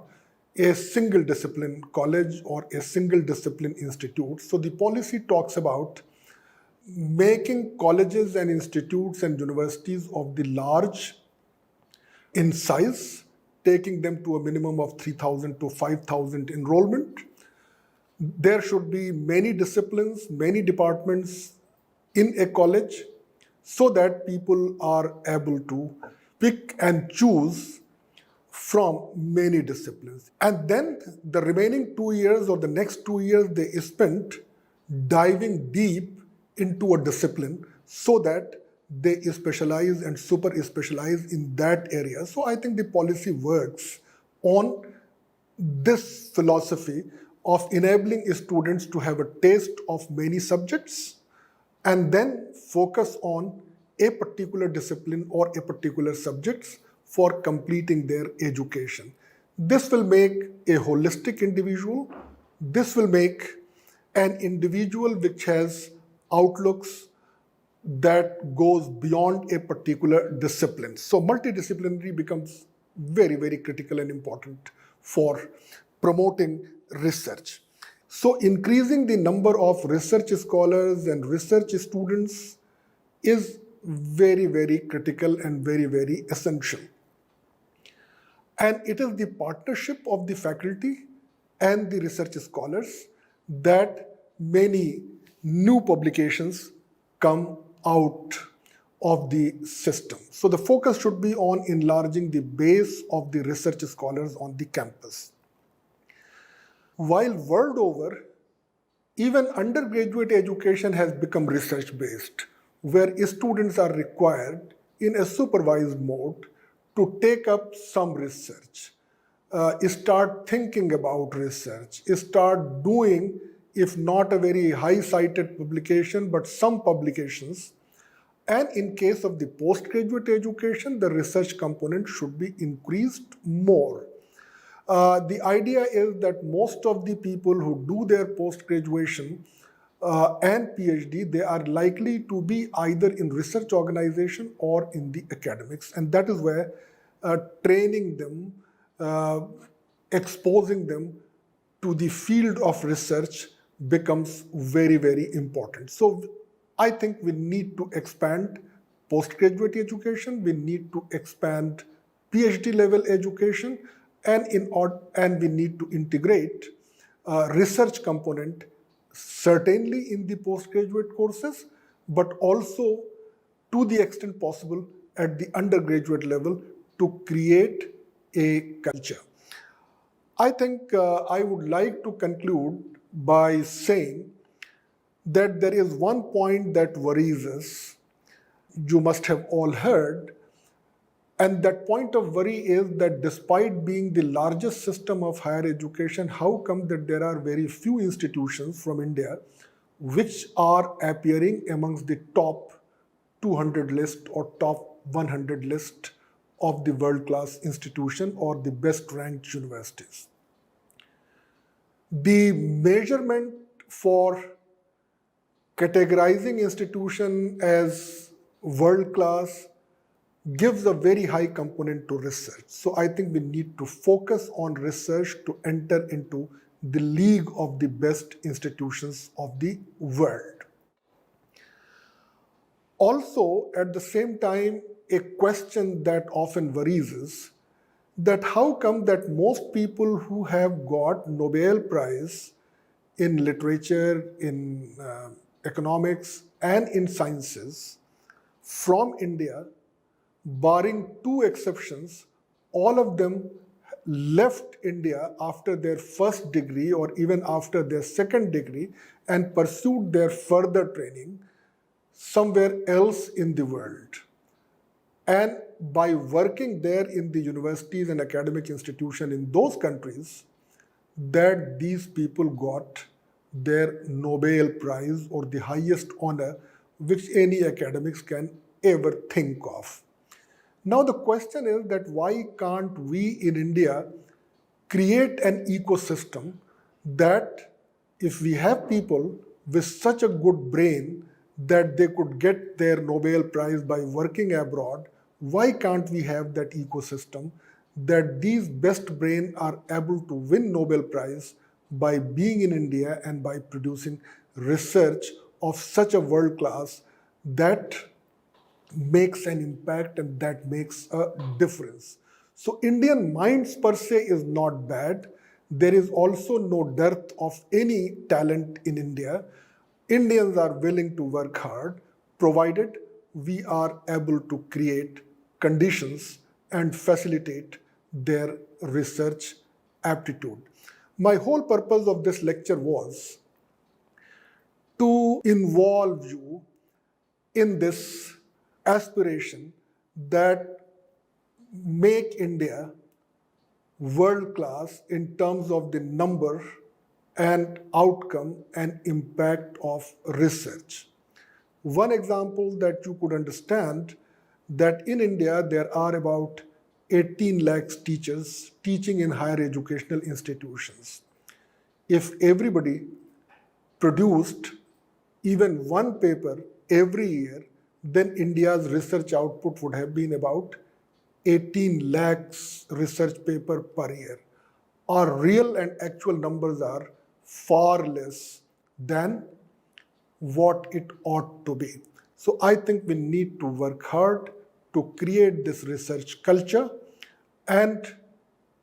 a single discipline college or a single discipline institute. So the policy talks about making colleges and institutes and universities of the large in size, taking them to a minimum of 3,000 to 5,000 enrollment. There should be many disciplines, many departments in a college, so that people are able to pick and choose from many disciplines. And then the remaining 2 years or the next 2 years they spent diving deep into a discipline so that they specialize and super specialize in that area. So I think the policy works on this philosophy of enabling students to have a taste of many subjects and then focus on a particular discipline or a particular subjects for completing their education. This will make a holistic individual. This will make an individual which has outlooks that goes beyond a particular discipline. So multidisciplinary becomes very, very critical and important for promoting research. So increasing the number of research scholars and research students is very, very critical and very, very essential. And it is the partnership of the faculty and the research scholars that many new publications come out of the system. So the focus should be on enlarging the base of the research scholars on the campus. While world over, even undergraduate education has become research-based, where students are required in a supervised mode to take up some research, start thinking about research, start doing, if not a very high-cited publication, but some publications. And in case of the postgraduate education, the research component should be increased more. The idea is that most of the people who do their post-graduation and PhD, they are likely to be either in research organization or in the academics. And that is where training them, exposing them to the field of research becomes very, very important. So I think we need to expand postgraduate education, we need to expand PhD level education, and we need to integrate research component certainly in the postgraduate courses, but also to the extent possible at the undergraduate level to create a culture. I think I would like to conclude by saying that there is one point that worries us, you must have all heard, and that point of worry is that despite being the largest system of higher education, how come that there are very few institutions from India which are appearing amongst the top 200 list or top 100 list of the world-class institution or the best-ranked universities? The measurement for categorizing institution as world-class gives a very high component to research. So I think we need to focus on research to enter into the league of the best institutions of the world. Also, at the same time, a question that often worries us, that how come that most people who have got Nobel Prize in literature, in economics, and in sciences from India, barring two exceptions, all of them left India after their first degree or even after their second degree and pursued their further training somewhere else in the world. And by working there in the universities and academic institutions in those countries, that these people got their Nobel Prize or the highest honor which any academics can ever think of. Now the question is that why can't we in India create an ecosystem that if we have people with such a good brain that they could get their Nobel Prize by working abroad, why can't we have that ecosystem that these best brains are able to win Nobel Prize by being in India and by producing research of such a world class that makes an impact and that makes a difference. So Indian minds per se is not bad. There is also no dearth of any talent in India. Indians are willing to work hard, provided we are able to create conditions and facilitate their research aptitude. My whole purpose of this lecture was to involve you in this aspiration that make India world class in terms of the number and outcome and impact of research. One example that you could understand, that in India there are about 18 lakhs teachers teaching in higher educational institutions. If everybody produced even one paper every year, then India's research output would have been about 18 lakhs research paper per year. Our real and actual numbers are far less than what it ought to be. So I think we need to work hard to create this research culture and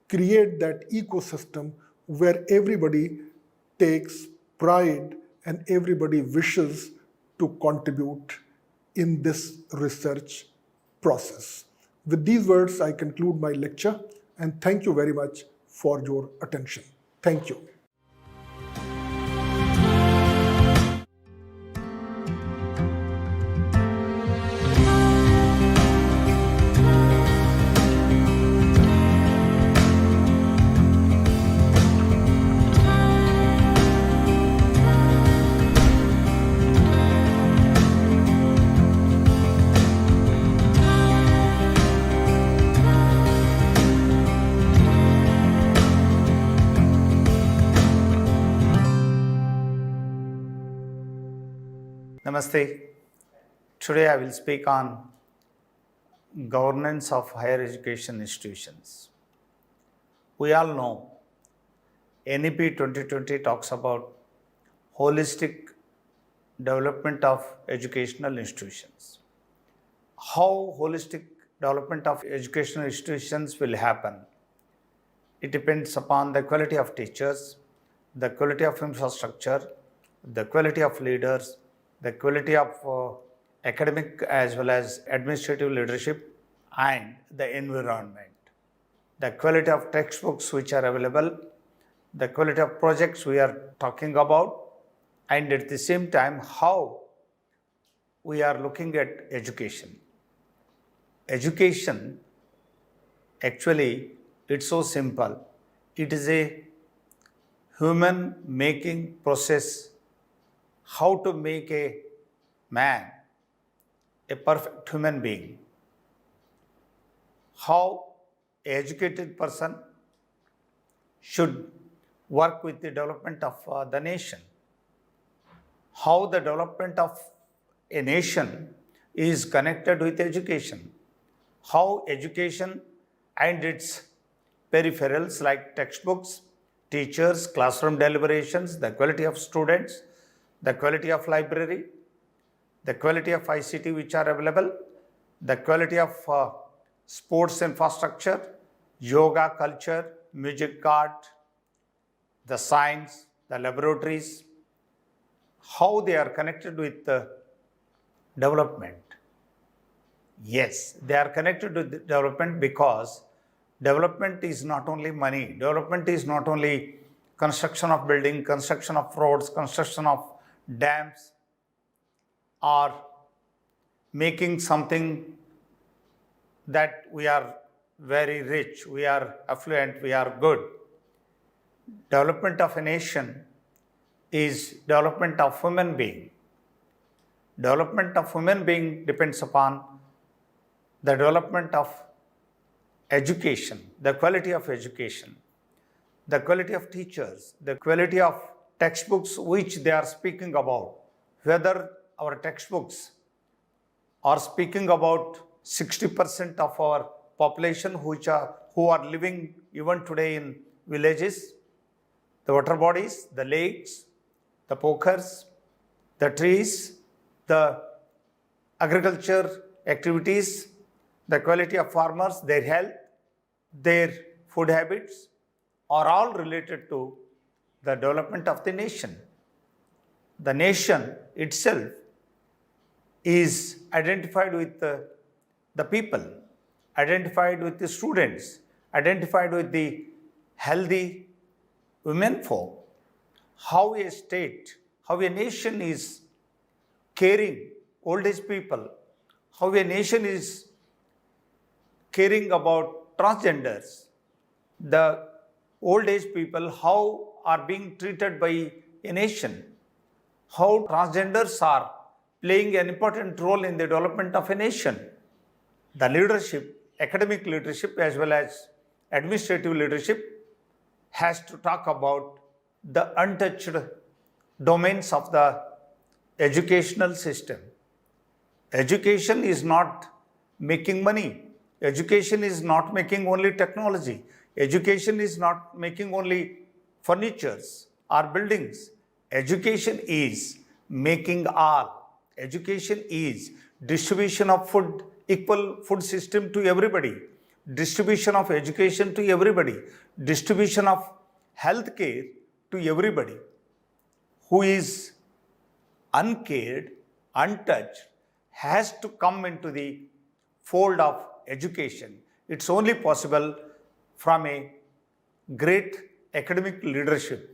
create that ecosystem where everybody takes pride and everybody wishes to contribute in this research process. With these words, I conclude my lecture and thank you very much for your attention. Thank you. Namaste. Today I will speak on governance of higher education institutions. We all know NEP 2020 talks about holistic development of educational institutions. How holistic development of educational institutions will happen? It depends upon the quality of teachers, the quality of infrastructure, the quality of leaders, the quality of academic as well as administrative leadership, and the environment, the quality of textbooks which are available, the quality of projects we are talking about, and at the same time how we are looking at education. Education, actually, it's so simple. It is a human making process. How to make a man a perfect human being. How an educated person should work with the development of the nation. How the development of a nation is connected with education. How education and its peripherals like textbooks, teachers, classroom deliberations, the quality of students, the quality of library, the quality of ICT which are available, the quality of sports infrastructure, yoga culture, music art, the science, the laboratories, how they are connected with the development. Yes, they are connected with the development because development is not only money, development is not only construction of building, construction of roads, construction of dams, or making something that we are very rich, we are affluent, we are good. Development of a nation is development of human being. Development of human being depends upon the development of education, the quality of education, the quality of teachers, the quality of textbooks which they are speaking about, whether our textbooks are speaking about 60% of our population who are living even today in villages, the water bodies, the lakes, the pokers, the trees, the agriculture activities, the quality of farmers, their health, their food habits are all related to the development of the nation. The nation itself is identified with the people, identified with the students, identified with the healthy women folk. How a state, how a nation is caring old age people, how a nation is caring about transgenders, the old age people, how are being treated by a nation, how transgenders are playing an important role in the development of a nation. The leadership, academic leadership as well as administrative leadership has to talk about the untouched domains of the educational system. Education is not making money. Education is not making only technology. Education is not making only furnitures or buildings. Education is making all. Education is distribution of food, equal food system to everybody, distribution of education to everybody, distribution of health care to everybody. Who is uncared, untouched, has to come into the fold of education. It's only possible from a great academic leadership.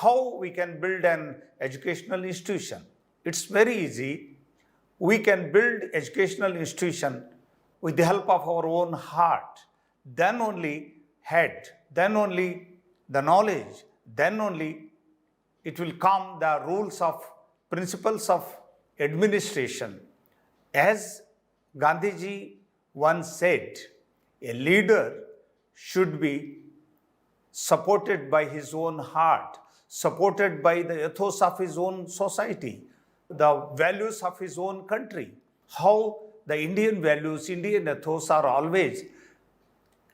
How we can build an educational institution? It's very easy. We can build educational institution with the help of our own heart. Then only head, then only the knowledge, then only it will come the rules of principles of administration. As Gandhiji once said, a leader should be supported by his own heart, supported by the ethos of his own society, the values of his own country. How the Indian values, Indian ethos are always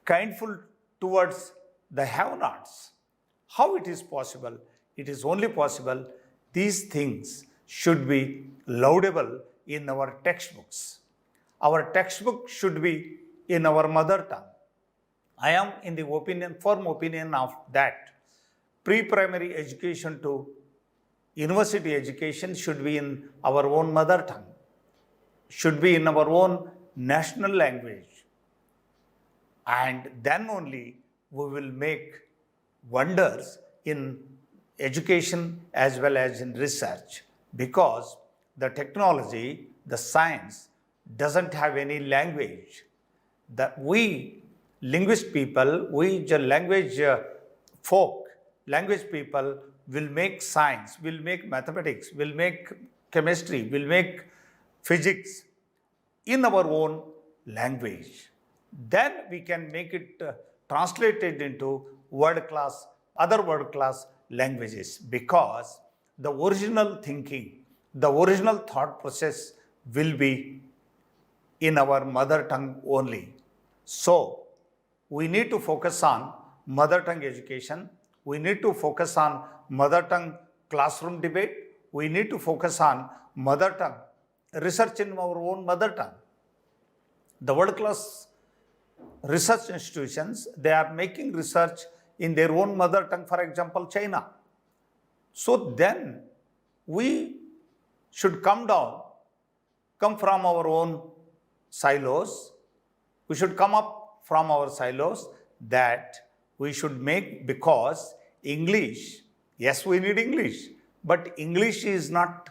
kindful towards the have-nots. How it is possible? It is only possible these things should be laudable in our textbooks. Our textbook should be in our mother tongue. I am in the firm opinion of that. Pre-primary education to university education should be in our own mother tongue, should be in our own national language. And then only we will make wonders in education as well as in research, because the technology, the science doesn't have any language. That we linguist people, we language people will make science, will make mathematics, will make chemistry, will make physics in our own language. Then we can make it translated into other world-class languages, because the original thinking, the original thought process will be in our mother tongue only. So, we need to focus on mother tongue education. We need to focus on mother tongue classroom debate. We need to focus on mother tongue research in our own mother tongue. The world-class research institutions, they are making research in their own mother tongue, for example, China. So then we should come from our own silos. We should come up from our silos that we should make, because English, yes, we need English, but English is not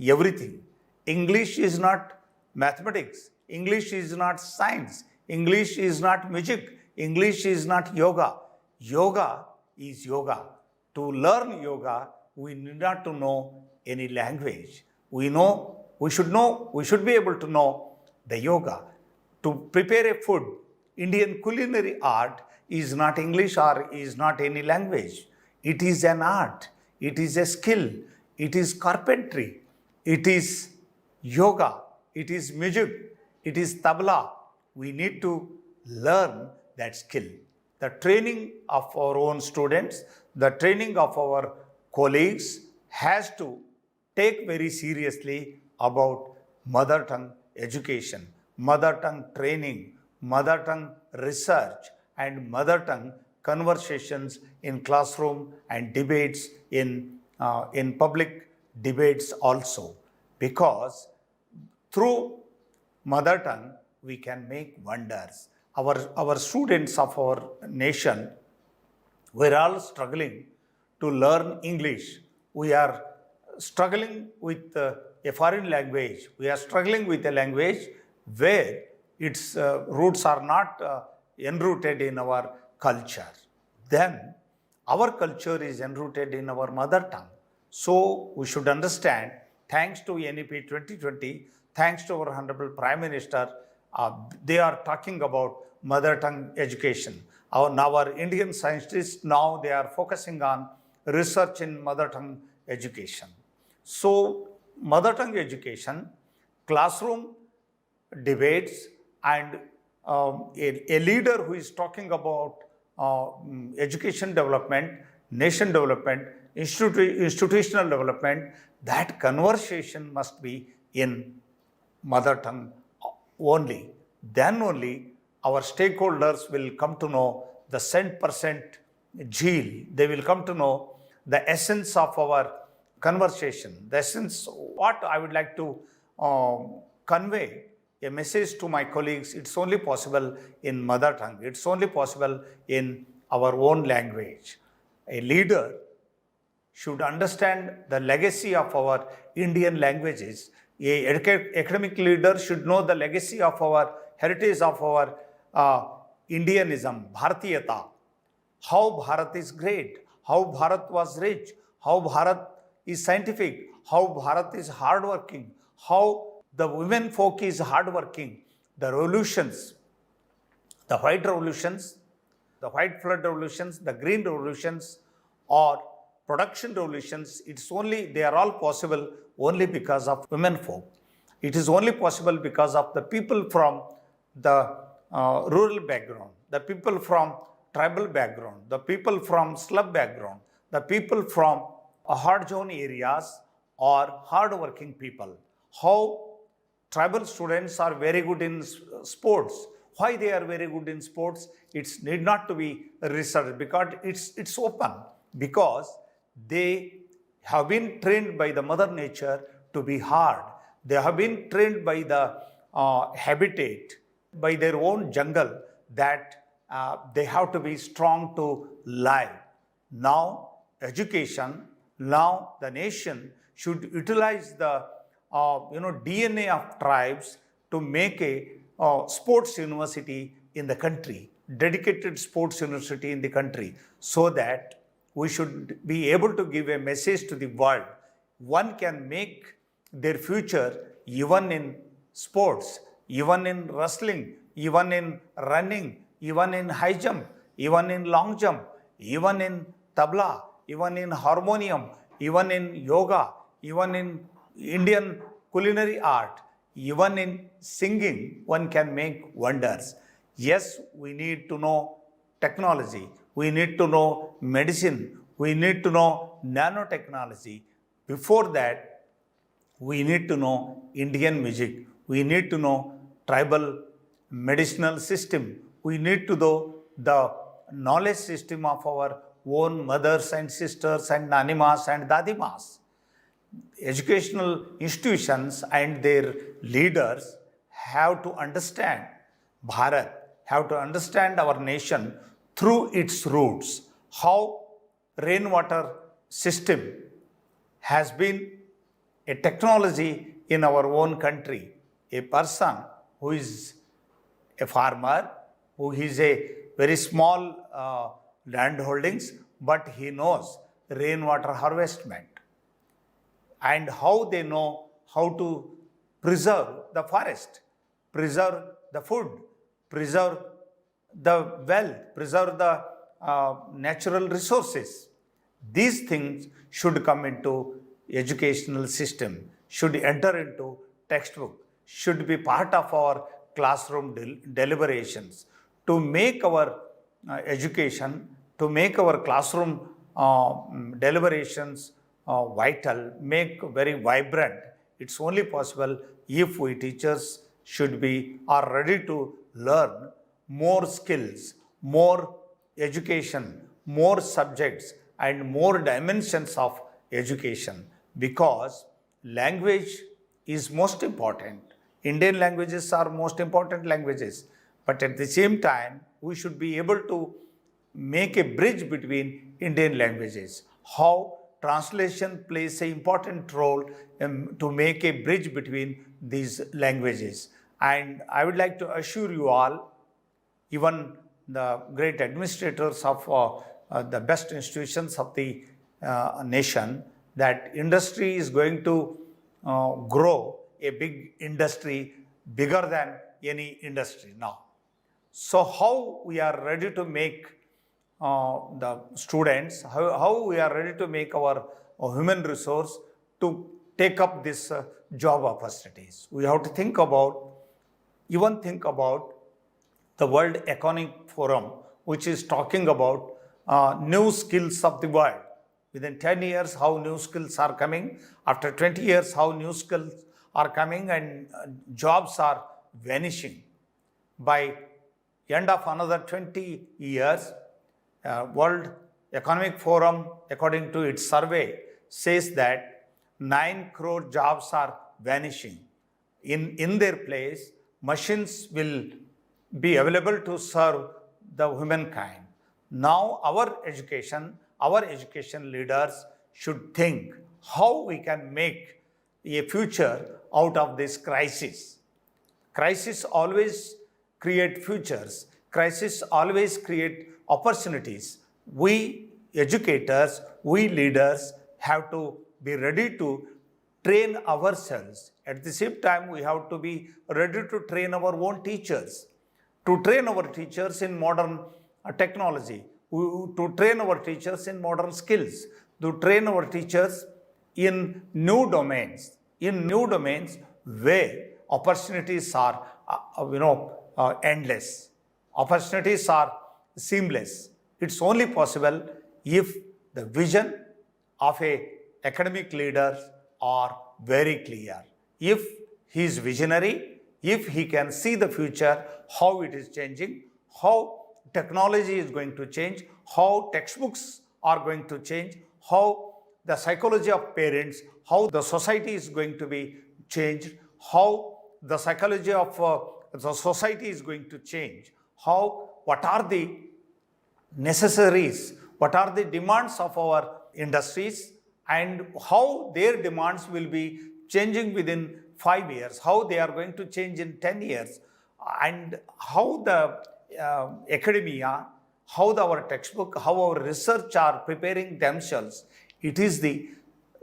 everything. English is not mathematics. English is not science. English is not music. English is not yoga. Yoga is yoga. To learn yoga, we need not to know any language. We should be able to know the yoga. To prepare a food, Indian culinary art is not English or is not any language. It is an art. It is a skill. It is carpentry. It is yoga. It is music. It is tabla. We need to learn that skill. The training of our own students, the training of our colleagues has to take very seriously about mother tongue education, mother tongue training, mother tongue research, and mother tongue conversations in classroom and debates in public debates also. Because through mother tongue, we can make wonders. Our students of our nation, we're all struggling to learn English. We are struggling with a foreign language. We are struggling with a language where its roots are not enrooted in our culture. Then our culture is enrooted in our mother tongue. So we should understand, thanks to NEP 2020, thanks to our Honorable Prime Minister, they are talking about mother tongue education. Our Indian scientists now they are focusing on research in mother tongue education. So mother tongue education, classroom debates, and a leader who is talking about education development, nation development, institutional development, that conversation must be in mother tongue only. Then only our stakeholders will come to know the cent% zeal. They will come to know the essence of our conversation. The essence, what I would like to convey a message to my colleagues, it's only possible in mother tongue. It's only possible in our own language. A leader should understand the legacy of our Indian languages. A academic leader should know the legacy of our heritage of our Indianism, Bharatiyata. How Bharat is great, how Bharat was rich, how Bharat is scientific, how Bharat is hardworking, how the women folk is hardworking. The revolutions, the white revolutions, the white flood revolutions, the green revolutions, or production revolutions, they are all possible only because of women folk. It is only possible because of the people from the rural background, the people from tribal background, the people from slum background, the people from hard zone areas or hard-working people. How tribal students are very good in sports. Why they are very good in sports? It's need not to be researched because it's open. Because they have been trained by the mother nature to be hard. They have been trained by the habitat, by their own jungle, that they have to be strong to live. Now, education, now the nation should utilize the DNA of tribes to make a sports university in the country, dedicated sports university in the country, so that we should be able to give a message to the world. One can make their future even in sports, even in wrestling, even in running, even in high jump, even in long jump, even in tabla, even in harmonium, even in yoga, even in Indian culinary art, even in singing, one can make wonders. Yes, we need to know technology, we need to know medicine, we need to know nanotechnology. Before that, we need to know Indian music, we need to know tribal medicinal system, we need to know the knowledge system of our own mothers and sisters and nanimas and dadimas. Educational institutions and their leaders have to understand Bharat, have to understand our nation through its roots. How rainwater system has been a technology in our own country. A person who is a farmer, who is a very small land holdings, but he knows rainwater harvestment, and how they know how to preserve the forest, preserve the food, preserve the wealth, preserve the natural resources. These things should come into educational system, should enter into textbook, should be part of our classroom deliberations to make our education, to make our classroom deliberations vital, make very vibrant. It's only possible if we teachers are ready to learn more skills, more education, more subjects, and more dimensions of education, because language is most important. Indian languages are most important languages, but at the same time, we should be able to make a bridge between Indian languages. How translation plays an important role to make a bridge between these languages. And I would like to assure you all, even the great administrators of the best institutions of the nation, that industry is going to grow a big industry, bigger than any industry now. So how we are ready to make the students, how we are ready to make our human resource to take up this job opportunities. We have to think about the World Economic Forum, which is talking about new skills of the world. Within 10 years, how new skills are coming. After 20 years, how new skills are coming and jobs are vanishing. By end of another 20 years, World Economic Forum, according to its survey, says that 9 crore jobs are vanishing. In their place, machines will be available to serve the humankind. Now our education leaders should think how we can make a future out of this crisis. Crisis always create futures. Crisis always create opportunities. We educators, we leaders have to be ready to train ourselves. At the same time, we have to be ready to train our own teachers, to train our teachers in modern technology, to train our teachers in modern skills, to train our teachers in new domains where opportunities are endless. Opportunities are seamless. It's only possible if the vision of a academic leader are very clear. If he is visionary, if he can see the future, how it is changing, how technology is going to change, how textbooks are going to change, how the psychology of parents, how the society is going to be changed, how the psychology of the society is going to change, what are the necessaries, what are the demands of our industries, and how their demands will be changing within 5 years, how they are going to change in 10 years, and how the academia, how our textbook, how our research are preparing themselves. It is the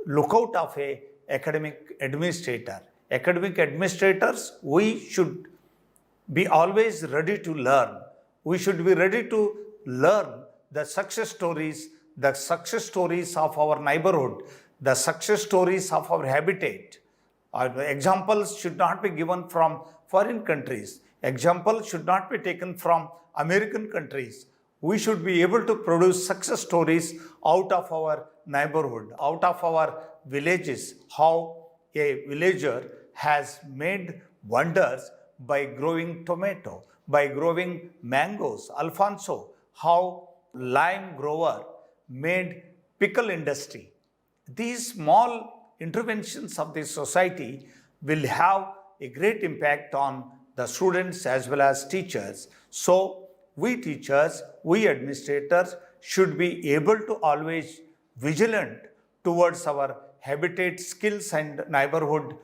lookout of a academic administrator. Academic administrators, we should be always ready to learn. We should be ready to learn the success stories of our neighborhood, the success stories of our habitat. Examples should not be given from foreign countries. Examples should not be taken from American countries. We should be able to produce success stories out of our neighborhood, out of our villages, how a villager has made wonders by growing tomato, by growing mangoes, Alfonso, how lime grower made pickle industry. These small interventions of the society will have a great impact on the students as well as teachers. So we teachers, we administrators should be able to always vigilant towards our habitat skills and neighborhood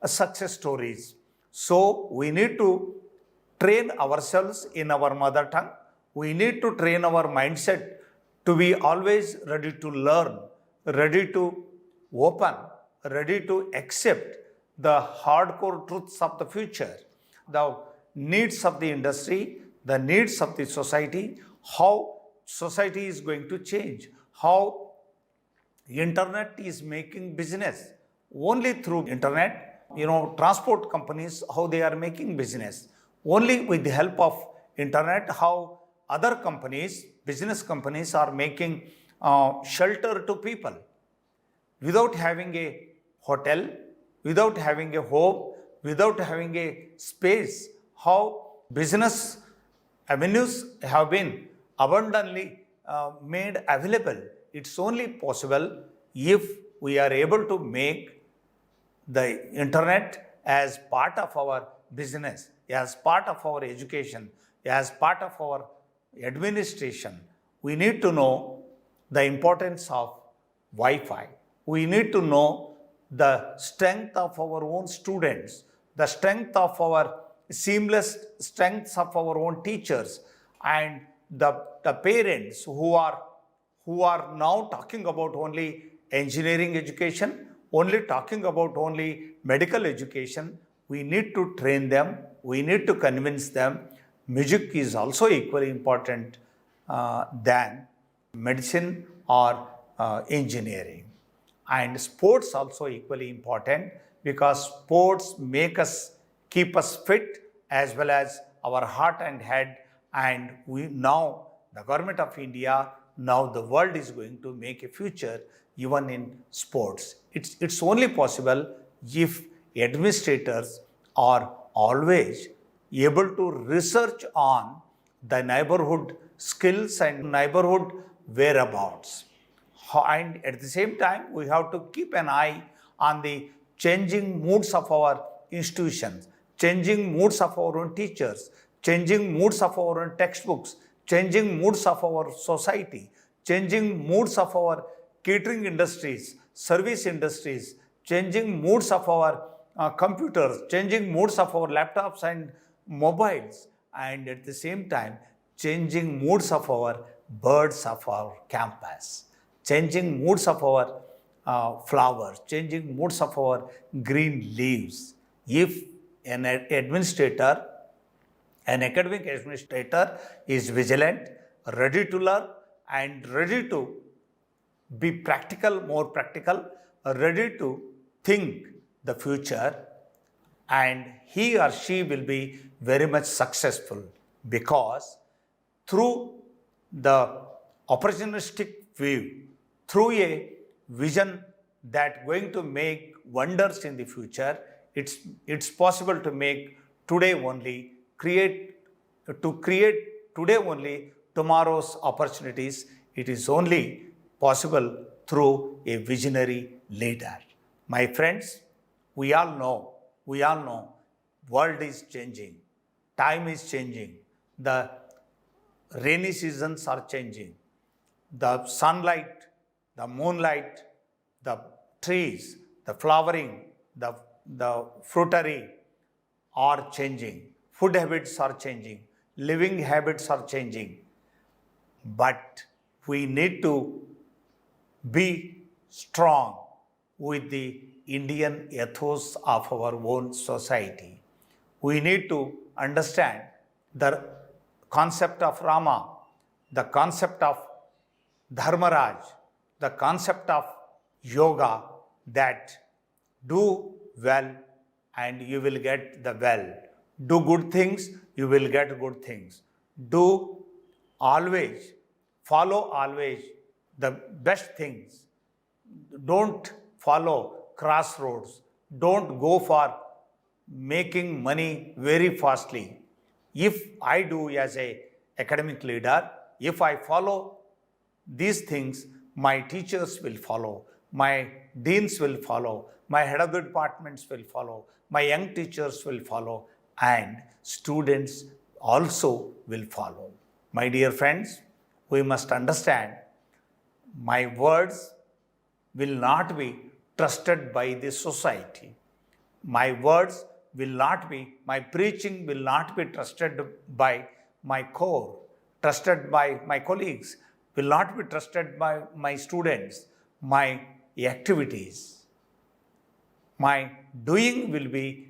success stories. So we need to train ourselves in our mother tongue. We need to train our mindset to be always ready to learn, ready to open, ready to accept the hardcore truths of the future, the needs of the industry, the needs of the society, how society is going to change, how internet is making business. Only through internet, transport companies, how they are making business. Only with the help of internet, how other companies, business companies are making shelter to people. Without having a hotel, without having a home, without having a space, how business avenues have been abundantly made available. It's only possible if we are able to make the internet as part of our business, as part of our education, as part of our administration. We need to know the importance of Wi-Fi. We need to know the strength of our own students, the strength of our seamless strengths of our own teachers, and the parents who are now talking about only engineering education, only talking about only medical education, we need to train them, we need to convince them music is also equally important than medicine or engineering. And sports also equally important, because sports make us, keep us fit as well as our heart and head. And we now, the government of India, now the world is going to make a future even in sports. It's only possible if administrators are always able to research on the neighborhood skills and neighborhood whereabouts. And at the same time, we have to keep an eye on the changing moods of our institutions, changing moods of our own teachers, changing moods of our own textbooks, changing moods of our society, changing moods of our catering industries, service industries, changing moods of our computers, changing moods of our laptops and mobiles, and at the same time, changing moods of our birds of our campus, changing moods of our flowers, changing moods of our green leaves. If an administrator, an academic administrator is vigilant, ready to learn, and ready to be practical, more practical, ready to think the future, and he or she will be very much successful, because through the opportunistic view, through a vision that going to make wonders in the future, it's possible to make today only, create today only tomorrow's opportunities. It is only possible through a visionary leader. My friends, we all know, world is changing, time is changing, the rainy seasons are changing, the sunlight, the moonlight, the trees, the flowering, the fruitery are changing, food habits are changing, living habits are changing. But we need to be strong with the Indian ethos of our own society. We need to understand the concept of Rama, the concept of Dharmaraj, the concept of yoga, that do well and you will get the well. Do good things, you will get good things. Do always, follow always the best things. Don't follow crossroads. Don't go for making money very fastly. If I do as a academic leader, if I follow these things, my teachers will follow, my deans will follow, my head of the departments will follow, my young teachers will follow, and students also will follow. My dear friends, we must understand, my words will not be trusted by the society. My words will not be, my preaching will not be trusted by my corps, trusted by my colleagues, will not be trusted by my students. My activities, my doing will be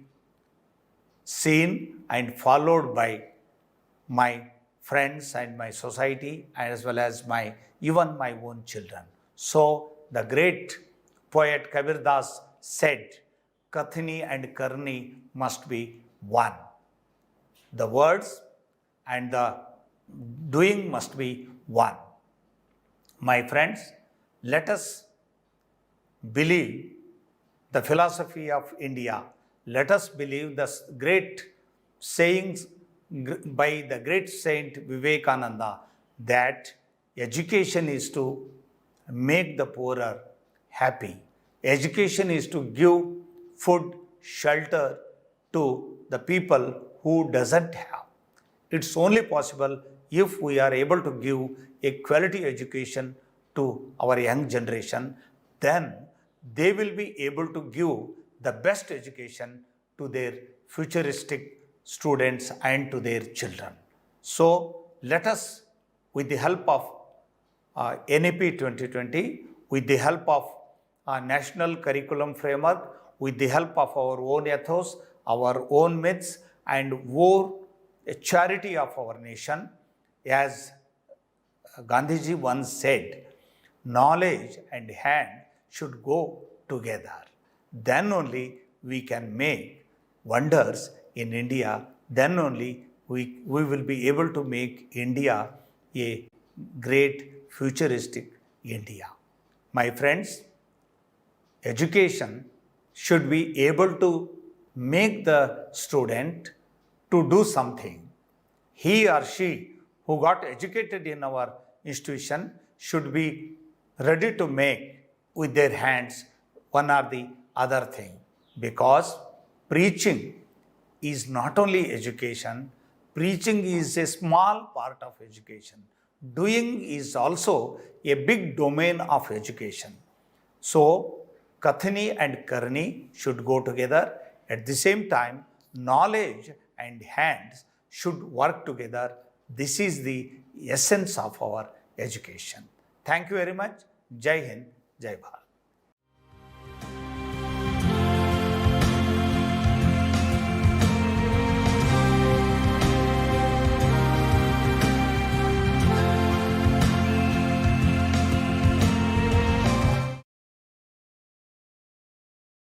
seen and followed by my friends and my society, as well as even my own children. So the great poet Kabir Das said, Kathini and Karni must be one. The words and the doing must be one. My friends, let us believe the philosophy of India. Let us believe the great sayings by the great saint Vivekananda, that education is to make the poorer happy. Education is to give food, shelter to the people who doesn't have. It's only possible if we are able to give a quality education to our young generation, then they will be able to give the best education to their futuristic students and to their children. So let us with the help of NEP 2020, with the help of National Curriculum Framework, with the help of our own ethos, our own myths, and more charity of our nation. As Gandhiji once said, knowledge and hand should go together. Then only we can make wonders in India. Then only we will be able to make India a great futuristic India. My friends, education should be able to make the student to do something. He or she who got educated in our institution should be ready to make with their hands one or the other thing, because preaching is not only education, preaching is a small part of education. Doing is also a big domain of education. So, Kathani and Karni should go together. At the same time, knowledge and hands should work together. This is the essence of our education. Thank you very much. Jai Hind, Jai Bharat.